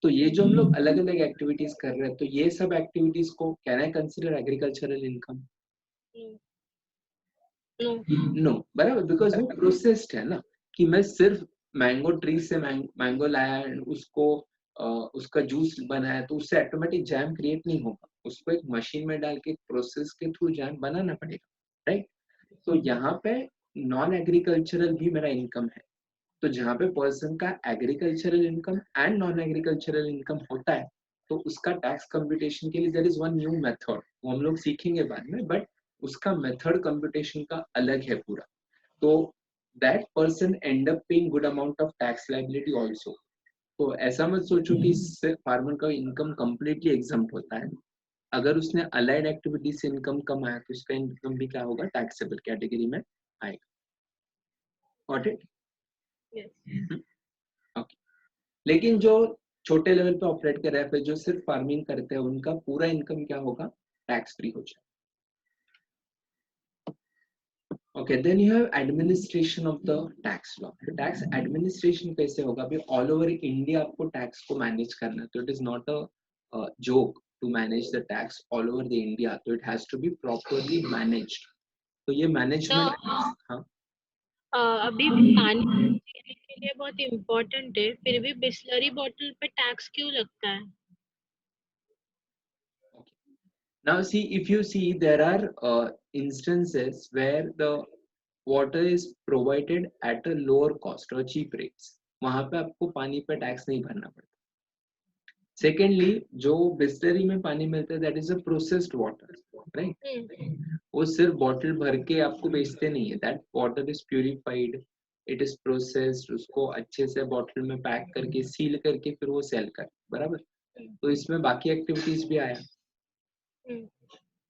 Speaker 1: तो ये जो हम लोग अलग अलग एक्टिविटीज कर रहे हैं, तो ये सब एक्टिविटीज को can I consider agricultural income? No, बराबर, बिकॉज वो प्रोसेस्ड है ना, कि मैं सिर्फ मैंगो ट्री से मैंगो लाया एंड उसको उसका जूस बना है तो उससे ऑटोमेटिक जैम क्रिएट नहीं होगा, उसको एक मशीन में डाल के प्रोसेस के थ्रू जैम बनाना पड़ेगा, राइट। तो यहाँ पे नॉन एग्रीकल्चरल भी मेरा इनकम है। तो जहाँ पे पर्सन का agricultural income and non agricultural income होता है तो उसका टैक्स कंप्यूटेशन के लिए there is one new method, वो हम लोग सीखेंगे बाद में, बट उसका मेथड कंप्यूटेशन का अलग है पूरा। तो that person and up paying good amount of tax liability also. तो ऐसा मत सोचो कि इससे फार्मर का इनकम कंप्लीटली एग्जम्प्ट होता है। अगर उसने अलाइड एक्टिविटी से इनकम कमाया तो उसका इनकम भी क्या होगा, टैक्सेबल कैटेगरी में आएगा। Got it?
Speaker 2: Yes.
Speaker 1: ओके। लेकिन जो छोटे लेवल पे ऑपरेट कर रहे हैं, फिर जो सिर्फ फार्मिंग करते हैं, उनका पूरा इनकम क्या होगा, टैक्स फ्री हो जाए। Okay, then you have administration of the tax law. Tax administration कैसे होगा, अभी ऑल ओवर इंडिया आपको टैक्स को मैनेज करना है, तो it is not a joke to manage the tax all over the India, तो it has to be properly managed. तो ये मैनेजमेंट, हाँ
Speaker 2: अभी पानी पीने के लिए बहुत इम्पोर्टेंट है, फिर भी बिस्लरी बॉटल पे टैक्स क्यों लगता है?
Speaker 1: now see, if you see, there are instances where the water is provided at a lower cost or cheap rates, वहां पे आपको पानी पे टैक्स नहीं भरना पड़ता। सेकेंडली, जो बिस्लरी में पानी मिलता है that is a processed water, right. वो सिर्फ बॉटल भर के आपको बेचते नहीं है, that water is purified, it is processed, उसको अच्छे से बॉटल में पैक करके सील करके फिर वो सेल कर, बराबर। तो इसमें बाकी एक्टिविटीज भी आया।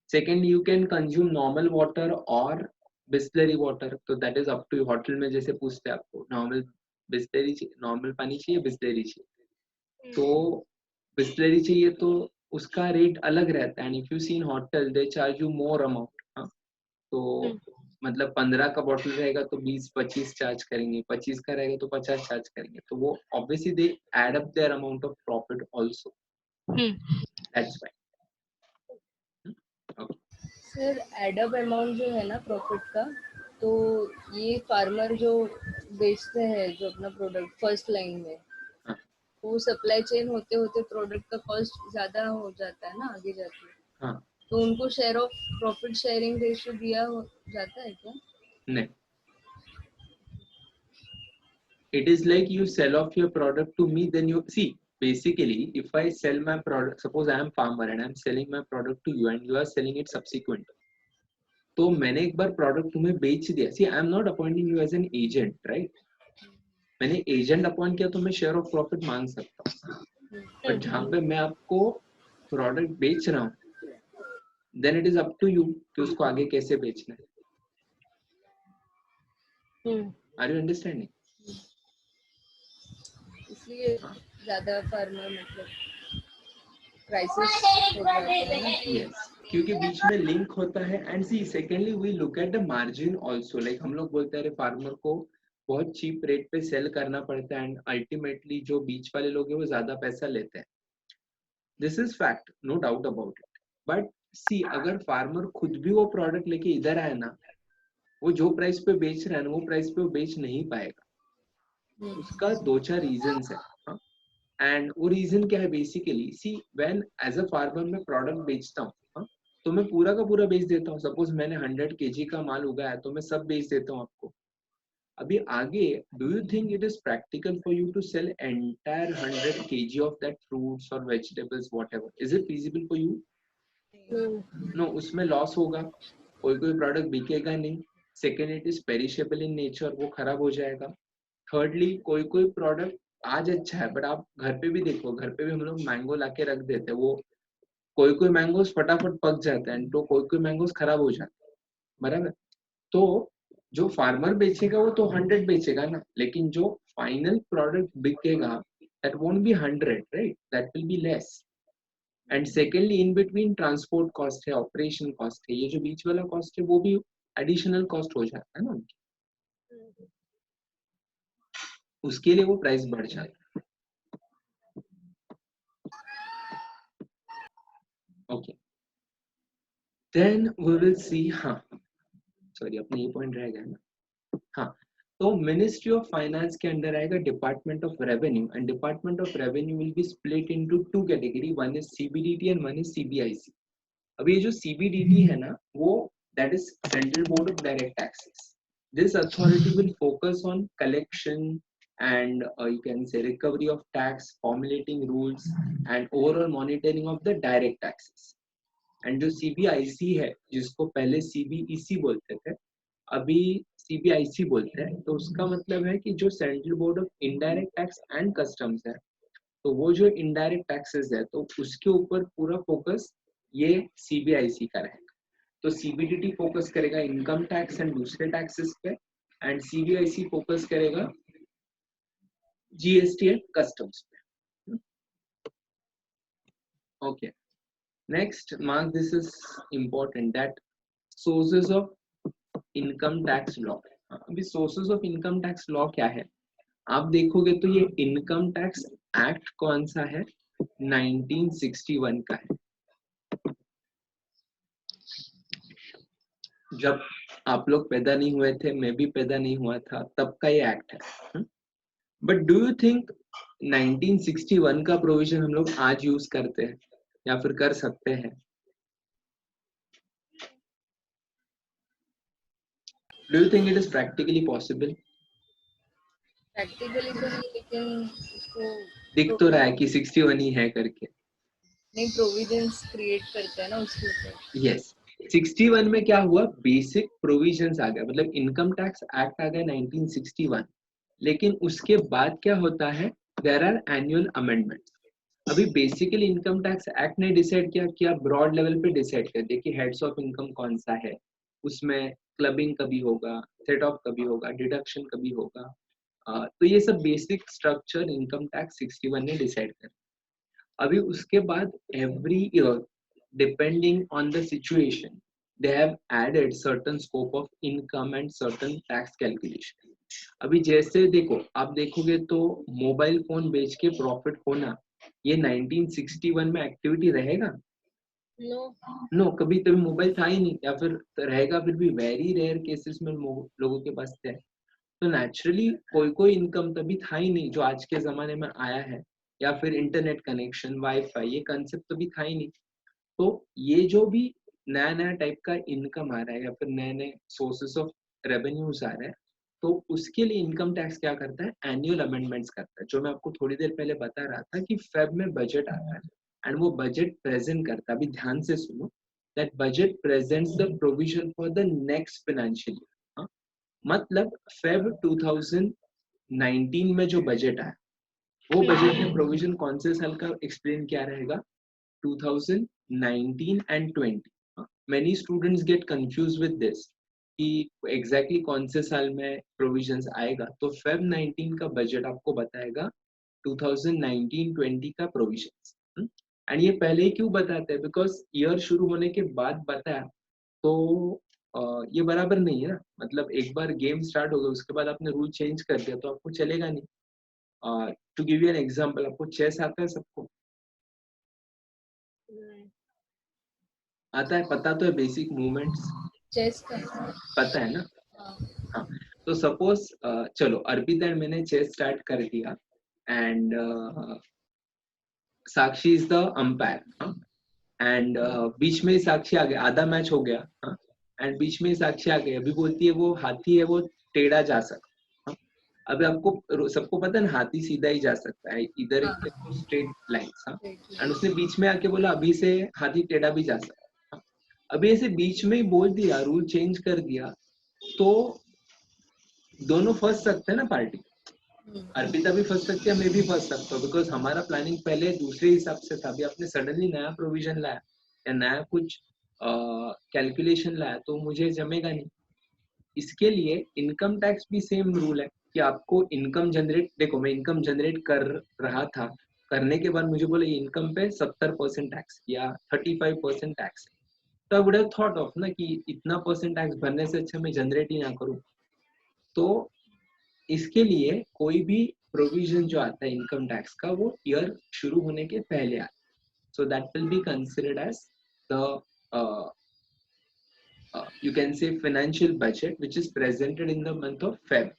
Speaker 1: Second, you can consume normal water और बिस्लरी वाटर, तो that is up to you. Hotel में जैसे पूछते हैं आपको नॉर्मल बिस्लरी, नॉर्मल पानी चाहिए, बिस्लरी चाहिए, तो बिस्लरी चाहिए तो उसका रेट अलग रहता है। And if you see in hotel they charge you more amount. हाँ, तो मतलब 15 का बॉटल रहेगा तो 20-25 चार्ज करेंगे, 25 का रहेगा तो 50 चार्ज करेंगे, तो वो obviously they add up their amount of profit also, that's why.
Speaker 3: Sir add up amount जो है ना प्रॉफिट का, तो ये फार्मर जो बेचते हैं जो अपना प्रोडक्ट फर्स्ट लाइन में,
Speaker 1: हाँ।
Speaker 3: वो सप्लाई चेन होते होते प्रोडक्ट का कॉस्ट ज्यादा हो जाता है ना आगे जाके,
Speaker 1: हाँ,
Speaker 3: तो उनको share of profit sharing ratio दिया जाता है क्या?
Speaker 1: नहीं, it is like you sell off your product to me, then you see, basically if I sell my product, suppose I am farmer and I am selling my product to you and you are selling it subsequent, तो मैंने एक बार product तुम्हें बेच दिया, see I am not appointing you as an agent, right. मैंने agent appoint किया तो मैं शेयर ऑफ प्रॉफिट मांग सकता हूँ, बट जहां पे मैं आपको प्रोडक्ट बेच रहा हूँ then it is up to you कि उसको आगे कैसे बेचना है। Are you understanding?
Speaker 3: इसलिए ज्यादा फार्मर मतलब क्राइसिस हो जाते हैं।
Speaker 1: यस, क्योंकि बीच में लिंक होता है। And see, secondly we look at the margin also, like हम लोग बोलते हैं फार्मर को बहुत चीप रेट पे सेल करना पड़ता है एंड अल्टीमेटली जो बीच वाले लोग हैं वो ज्यादा पैसा लेते हैं। This is fact, no doubt about it. But see, अगर फार्मर खुद भी वो प्रोडक्ट लेके इधर आए ना, वो जो प्राइस पे बेच रहा है ना वो प्राइस पे वो बेच नहीं पाएगा। उसका 2-4 रीजंस है। एंड वो रीजन क्या है, basically see, when as a farmer मैं प्रोडक्ट बेचता हूँ तो मैं पूरा का पूरा बेच देता हूँ। सपोज मैंने 100 kg का माल उगाया तो मैं सब बेच देता हूँ आपको। अभी आगे, do you think it is practical for you to sell entire 100 kg of that fruits और vegetables whatever? Is it feasible for you? No, उसमें लॉस होगा, कोई कोई प्रोडक्ट बिकेगा नहीं। Second, it is perishable in nature, वो खराब हो जाएगा। थर्डली, कोई कोई प्रोडक्ट आज अच्छा है बट आप घर पे भी देखो, घर पे भी हम लोग मैंगो लाके रख देते हैं, वो कोई कोई मैंगोस फटाफट पक जाते हैं तो कोई कोई मैंगोस खराब हो जाते हैं, बराबर। तो जो फार्मर बेचेगा वो तो 100 बेचेगा ना, लेकिन जो फाइनल प्रोडक्ट बिकेगा that won't be 100, right, that will be less. And secondly, in between transport cost है, ऑपरेशन कॉस्ट है, ये जो बीच वाला कॉस्ट है वो भी एडिशनल कॉस्ट हो जाता है ना, उसके लिए वो प्राइस बढ़ जाता है। Okay, then we will see. हाँ, सॉरी, अपने ये पॉइंट रह गया ना। हाँ, तो मिनिस्ट्री ऑफ फाइनेंस के अंडर आएगा department of revenue, and department of revenue will be split into two category, one is CBDT and one is CBIC. अब ये जो सीबीडीटी है ना, वो that is central board of direct taxes. This authority will focus on collection and you can say recovery of tax, formulating rules and overall monitoring of the direct taxes. And जो CBIC है, जिसको पहले CBEC बोलते थे, अभी CBIC बोलते हैं, तो उसका मतलब है कि जो central board of indirect tax and customs है, तो वो जो इनडायरेक्ट टैक्सेस है, तो उसके ऊपर पूरा फोकस ये सीबीआईसी का रहेगा. तो सीबीडीटी फोकस करेगा इनकम टैक्स एंड दूसरे टैक्सेस पे, एंड सीबीआईसी फोकस करेगा जीएसटी एंड कस्टम्स पे. Okay, next mark, this is important, that sources of income tax law. अभी sources of income tax law क्या है, आप देखोगे तो ये इनकम टैक्स एक्ट कौन सा है, 1961 का है. जब आप लोग पैदा नहीं हुए थे, मैं भी पैदा नहीं हुआ था, तब का ये एक्ट है. बट डू यू थिंक 1961 का प्रोविजन हम लोग आज यूज करते हैं या फिर कर सकते हैं? Do you think it is practically possible?
Speaker 3: Practically तो नहीं, लेकिन उसको
Speaker 1: दिख तो रहा है कि 61 ही है करके.
Speaker 3: नहीं, प्रोविजंस क्रिएट करते हैं ना उसके ऊपर.
Speaker 1: यस, 61 में क्या हुआ, बेसिक प्रोविजंस आ गया, मतलब इनकम टैक्स एक्ट आ गया 1961. लेकिन उसके बाद क्या होता है, देयर आर एनुअल अमेंडमेंट्स. अभी बेसिकली इनकम टैक्स एक्ट ने डिसाइड किया ब्रॉड लेवल पे डिसाइड कर दिया कि हेड्स ऑफ इनकम कौन सा है, उसमें क्लबिंग कभी होगा, सेट ऑफ कभी होगा, डिडक्शन कभी होगा. तो ये सब बेसिक स्ट्रक्चर इनकम टैक्स 61 ने डिसाइड कर. अभी उसके बाद every year depending on the situation they have added certain scope of income and certain tax calculation. अभी जैसे देखो, आप देखोगे तो मोबाइल फोन बेच के प्रॉफिट होना, ये 1961 में एक्टिविटी रहेगा? नो, कभी तभी मोबाइल था ही नहीं, या फिर रहेगा फिर भी वेरी रेयर केसेस में लोगों के पास थे. तो नेचुरली कोई इनकम तभी था ही नहीं जो आज के जमाने में आया है, या फिर इंटरनेट कनेक्शन, वाईफाई, ये कंसेप्ट तभी था ही नहीं. तो ये जो भी नया नया टाइप का इनकम आ रहा है या फिर नए नए सोर्सेस ऑफ रेवेन्यूज आ रहे हैं, तो उसके लिए इनकम टैक्स क्या करता है, एनुअल अमेंडमेंट्स करता है. जो मैं आपको थोड़ी देर पहले बता रहा था कि फेब में बजट आता है एंड वो बजट प्रेजेंट करता है. अभी ध्यान से सुनो, that budget presents the provision for the next financial year. मतलब फेब 2019 में जो बजट आया, वो बजट में प्रोविजन कौन से साल का एक्सप्लेन किया रहेगा, 2019 and 20. Many students get confused with this कि exactly कौन से साल में प्रोविजंस आएगा. तो फेब 19 का बजट आपको बताएगा 2019-20 का प्रोविजंस. एंड ये पहले ही क्यों बताते हैं, बिकॉज ईयर शुरू होने के बाद बताया तो ये बराबर नहीं है ना. मतलब एक बार गेम स्टार्ट हो गया, उसके बाद आपने रूल चेंज कर दिया तो आपको चलेगा नहीं. To give you an example, आपको चेस आता है सबको? आता है, पता तो है बेसिक मूवमेंट्स,
Speaker 3: चेस का
Speaker 1: पता है ना? हाँ. तो सपोज चलो अर्पित एंड मैंने चेस स्टार्ट कर दिया and Sakshi is the umpire, and बीच में साक्षी आ गया, आधा मैच हो गया, एंड बीच में साक्षी आ गई, अभी बोलती है वो हाथी है, वो टेढ़ा जा सकता. अभी आपको सबको पता है ना, हाथी सीधा ही जा सकता है, इधर एक स्ट्रेट लाइंस. एंड उसने बीच में आके बोला अभी से हाथी टेढ़ा भी जा सकता है. अभी ऐसे बीच में ही बोल दिया, रूल चेंज कर दिया, तो दोनों फंस सकते हैं ना पार्टी. अर्पिता भी फंस सकती है, मैं भी फंस सकता हूँ, बिकॉज हमारा प्लानिंग पहले दूसरे हिसाब से था. अभी आपने सडनली नया प्रोविजन लाया या नया कुछ कैलकुलेशन लाया तो मुझे जमेगा नहीं. इसके लिए इनकम टैक्स भी सेम रूल है कि आपको इनकम जनरेट, देखो मैं इनकम जनरेट कर रहा था, करने के बाद मुझे बोले इनकम पे 70% टैक्स या 35% टैक्स. तो I would have thought of ना कि इतना परसेंट टैक्स भरने से अच्छा मैं जनरेट ही ना करूं. तो इसके लिए कोई भी प्रोविजन जो आता है इनकम टैक्स का, वो ईयर शुरू होने के पहले आता है. So that will be considered as the you can say financial budget which is presented in the month of Feb.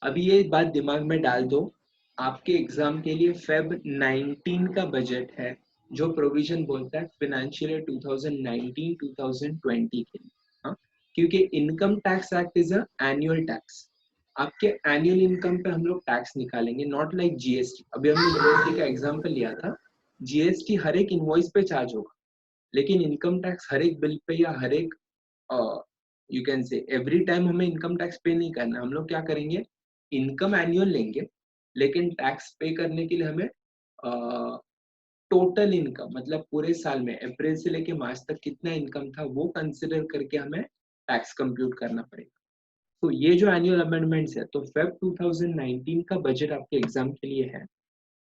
Speaker 1: अभी ये बात दिमाग में डाल दो, आपके एग्जाम के लिए फेब 19 का बजट है जो प्रोविजन बोलता है फाइनेंशियल ईयर 2019-2020 के लिए। हाँ, क्योंकि income tax act is a annual tax, आपके एनुअल इनकम पे हम लोग टैक्स निकालेंगे, नॉट लाइक जीएसटी। अभी हमने जीएसटी का एग्जाम्पल लिया था, जीएसटी हर एक इनवॉइस पे चार्ज होगा, लेकिन इनकम टैक्स हर एक बिल पे या हर एक यू कैन से एवरी टाइम हमें इनकम टैक्स पे नहीं करना। हम लोग क्या करेंगे, इनकम एनुअल लेंगे, लेकिन टैक्स पे करने के लिए हमें टोटल इनकम मतलब पूरे साल में अप्रैल से लेके मार्च तक कितना इनकम था वो कंसिडर करके हमें टैक्स कंप्यूट करना पड़ेगा। तो ये जो एनुअल अमेंडमेंट्स है, तो फेब 2019 का बजट आपके एग्जाम के लिए है।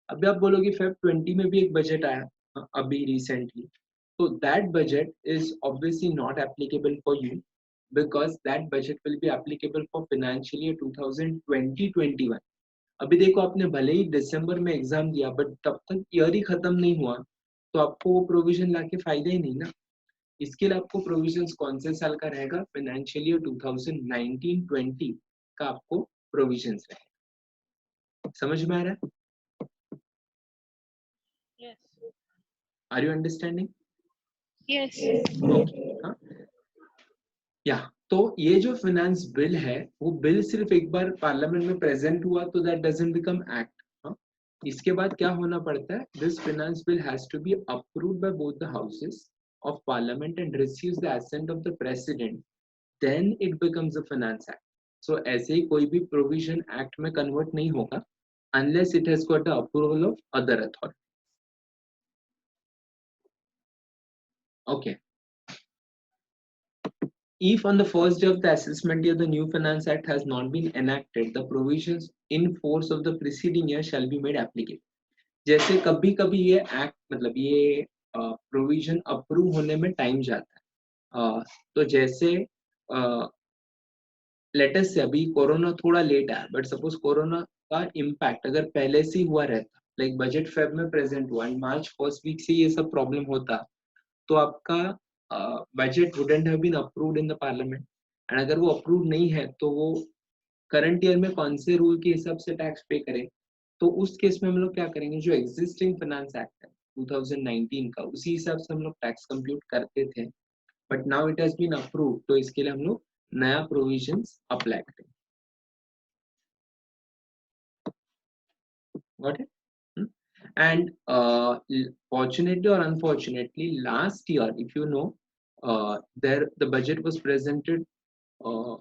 Speaker 1: अभी आप बोलोगे फेब 20 में भी एक बजट आया अभी recently, so that budget is obviously not applicable for you because that budget will be applicable for financial year 2020-21। अभी देखो, आपने भले ही दिसंबर में एग्जाम दिया बट तब तक ईयर ही खत्म नहीं हुआ, तो आपको वो प्रोविजन लाके फायदा ही नहीं ना। इसके लिए आपको प्रोविजंस कौन से साल का रहेगा, फाइनेंशियल ईयर 2019-20 का आपको प्रोविजंस रहेगा। समझ में आ रहा है?
Speaker 2: Yes.
Speaker 1: Are you understanding?
Speaker 2: Yes.
Speaker 1: हाँ, या तो ये जो फाइनेंस बिल है वो बिल सिर्फ एक बार पार्लियामेंट में प्रेजेंट हुआ तो दैट डजंट बिकम एक्ट। इसके बाद क्या होना पड़ता है, this finance bill has to be approved by both the houses of parliament and receives the assent of the president, then it becomes a finance act. So ऐसे ही कोई भी प्रोविजन एक्ट में कन्वर्ट नहीं होगा unless it has got the approval of other authority. Okay, if on the first day of the assessment year the new finance act has not been enacted, the provisions in force of the preceding year shall be made applicable। जैसे कभी कभी ये act मतलब ये provision approve होने में time जाता है, तो जैसे लेटेस्ट से अभी कोरोना थोड़ा लेट आया, बट सपोज कोरोना का इम्पैक्ट अगर पहले से ही हुआ रहता, लाइक बजट फेब में प्रेजेंट हुआ एंड मार्च फर्स्ट वीक से ये सब प्रॉब्लम होता, तो आपका budget wouldn't have been approved in the parliament. And अगर वो अप्रूव नहीं है तो वो करंट ईयर में कौन से रूल के हिसाब से टैक्स पे करें, तो उस केस में हम लोग क्या करेंगे, जो एग्जिस्टिंग फाइनेंस एक्ट है 2019 का उसी हिसाब से हम लोग टैक्स कंप्यूट करते थे, but now it has been approved, तो इसके लिए हम लोग नया प्रोविजंस अप्लाई करेंगे। Got it? And fortunately or unfortunately, last year, if you know, there the budget was presented uh,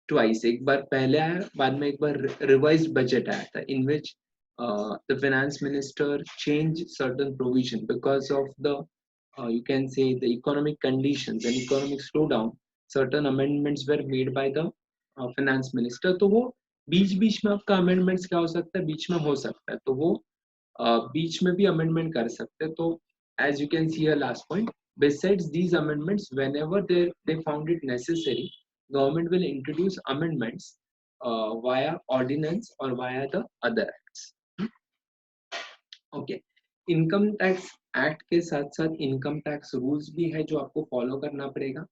Speaker 1: twice. एक बार पहले आया, बाद में एक बार revised budget आया था, in which the finance minister changed certain provision because of the you can say the economic conditions and economic slowdown. Certain amendments were made by the finance minister. तो वो बीच बीच में आपका अमेंडमेंट्स क्या हो सकता है, बीच में हो सकता है, तो वो बीच में भी अमेंडमेंट कर सकते हैं। तो as you can see here last point, besides these amendments, whenever they found it necessary, government will introduce amendments via ordinance or via the other acts. Okay, income tax act के साथ साथ income tax rules भी है जो आपको follow करना पड़ेगा।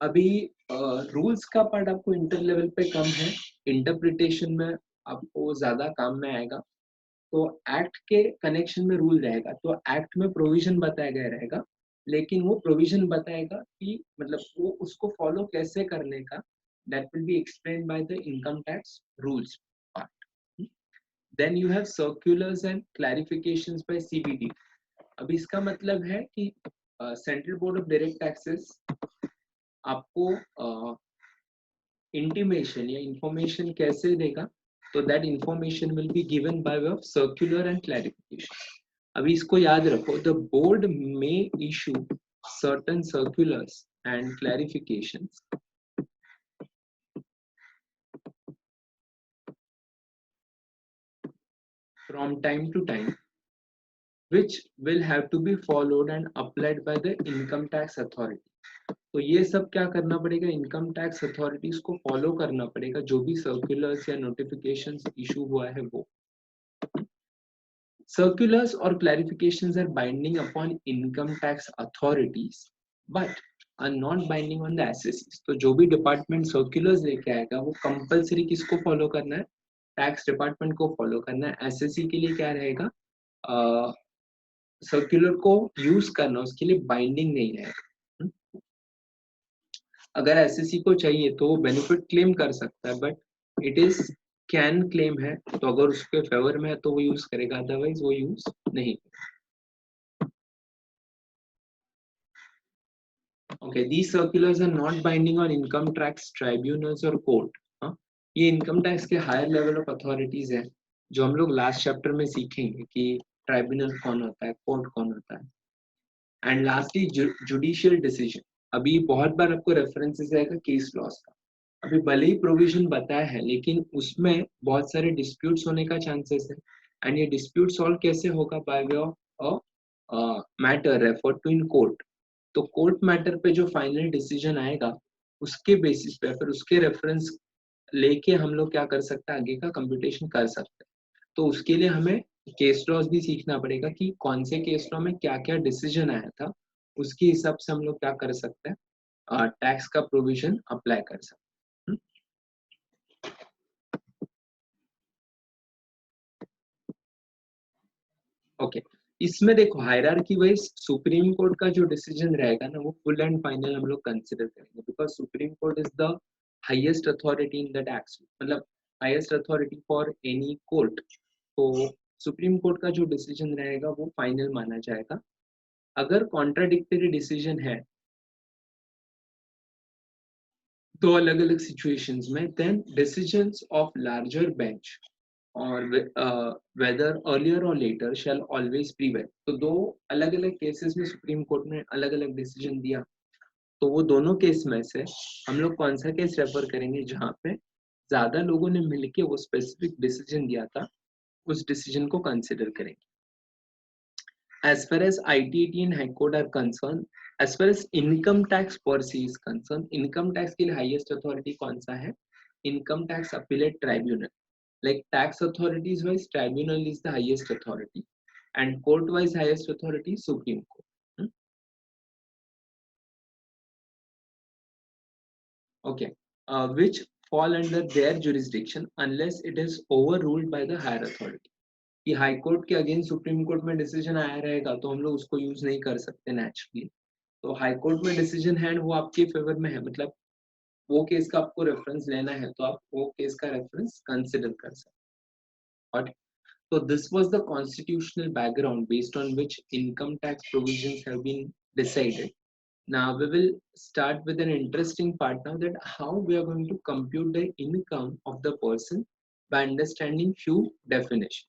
Speaker 1: अभी रूल्स का पार्ट आपको इंटर लेवल पे कम है, इंटरप्रिटेशन में आपको ज्यादा काम में आएगा। तो एक्ट के कनेक्शन में रूल रहेगा, तो एक्ट में प्रोविजन बताया गया रहेगा, लेकिन वो प्रोविजन बताएगा कि मतलब वो उसको फॉलो कैसे करने का, that will be explained by the income tax rules part. Then you have circulars and clarifications by CBD. अब इसका मतलब है कि central board of direct taxes आपको इंटीमेशन या इंफॉर्मेशन कैसे देगा, तो that information will be given by way of circular and clarification. अभी इसको याद रखो, द बोर्ड में issue certain circulars and clarifications from time to time, which will have to be followed and applied by the income tax authority। तो ये सब क्या करना पड़ेगा, इनकम टैक्स अथॉरिटीज को फॉलो करना पड़ेगा, जो भी सर्कुलर्स या नोटिफिकेशंस इशू हुआ है वो। Circulars or clarifications are binding upon income tax authorities, but are not binding on the assessee. तो जो भी डिपार्टमेंट सर्कुलर्स लेके आएगा वो कंपलसरी किसको फॉलो करना है, टैक्स डिपार्टमेंट को फॉलो करना है। एसएससी के लिए क्या रहेगा, सर्कुलर को यूज करना उसके लिए बाइंडिंग नहीं रहेगा। अगर एसएससी को चाहिए तो वो बेनिफिट क्लेम कर सकता है, but it is can claim है, तो अगर उसके फेवर में है तो वो यूज करेगा, अदरवाइज वो यूज नहीं। Okay, these circulars are not binding on income tax tribunals or court। हाँ, ये इनकम टैक्स के हायर लेवल ऑफ अथॉरिटीज है, जो हम लोग लास्ट चैप्टर में सीखेंगे कि ट्राइब्यूनल कौन होता है, कोर्ट कौन होता है। And lastly judicial decision. अभी बहुत बार आपको रेफरेंसेस आएगा केस लॉस का। अभी भले ही प्रोविजन बताया है लेकिन उसमें बहुत सारे डिस्प्यूट्स होने का चांसेस है, एंड ये डिस्प्यूट सॉल्व कैसे होगा, by way of matter referred to in court. तो कोर्ट मैटर पे जो फाइनल डिसीजन आएगा उसके बेसिस पे फिर उसके रेफरेंस लेके हम लोग क्या कर सकते हैं, आगे का कंप्यूटेशन कर सकते हैं। तो उसके लिए हमें केस लॉज भी सीखना पड़ेगा कि कौन से केस लॉ में क्या क्या डिसीजन आया था, उसके हिसाब से हम लोग क्या कर सकते हैं, टैक्स का प्रोविजन अप्लाई कर सकते हैं। ओके, इसमें देखो हायरार्की वाइज सुप्रीम कोर्ट का जो डिसीजन रहेगा ना वो फुल एंड फाइनल हम लोग कंसिडर करेंगे, because supreme court is the highest authority in the tax, मतलब highest authority for any court. तो सुप्रीम कोर्ट का जो डिसीजन रहेगा वो फाइनल माना जाएगा। अगर कॉन्ट्राडिक्टरी डिसीजन है दो अलग अलग सिचुएशंस में, then decisions of larger bench और whether earlier or later shall always prevail। तो दो अलग अलग केसेस में सुप्रीम कोर्ट ने अलग अलग डिसीजन दिया, तो वो दोनों केस में से हम लोग कौन सा केस रेफर करेंगे जहां पे ज्यादा लोगों ने मिलके वो स्पेसिफिक डिसीजन दिया था, उस डिसीजन को कंसिडर करेंगे। As far as ITAT and High Court are concerned, as far as income tax policy is concerned, income tax के लिए highest authority कौन सा है, income tax appellate tribunal। Like tax authorities wise tribunal is the highest authority and court wise highest authority is Supreme Court। Okay, which fall under their jurisdiction unless it is overruled by the higher authority। कि high court के against supreme court में decision आया रहेगा तो हम लोग उसको use नहीं कर सकते नेचुरली। तो हाई कोर्ट में डिसीजन है वो आपके फेवर में है, मतलब वो केस का आपको रेफरेंस लेना है तो आप वो केस का रेफरेंस कंसिडर कर सकते हैं। So this was the constitutional background based on which income tax provisions have been decided. Now we will start with an interesting part now, that how we are going to compute the income of the person by understanding few definitions।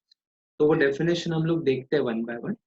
Speaker 1: तो वो definition हम लोग देखते हैं one by one।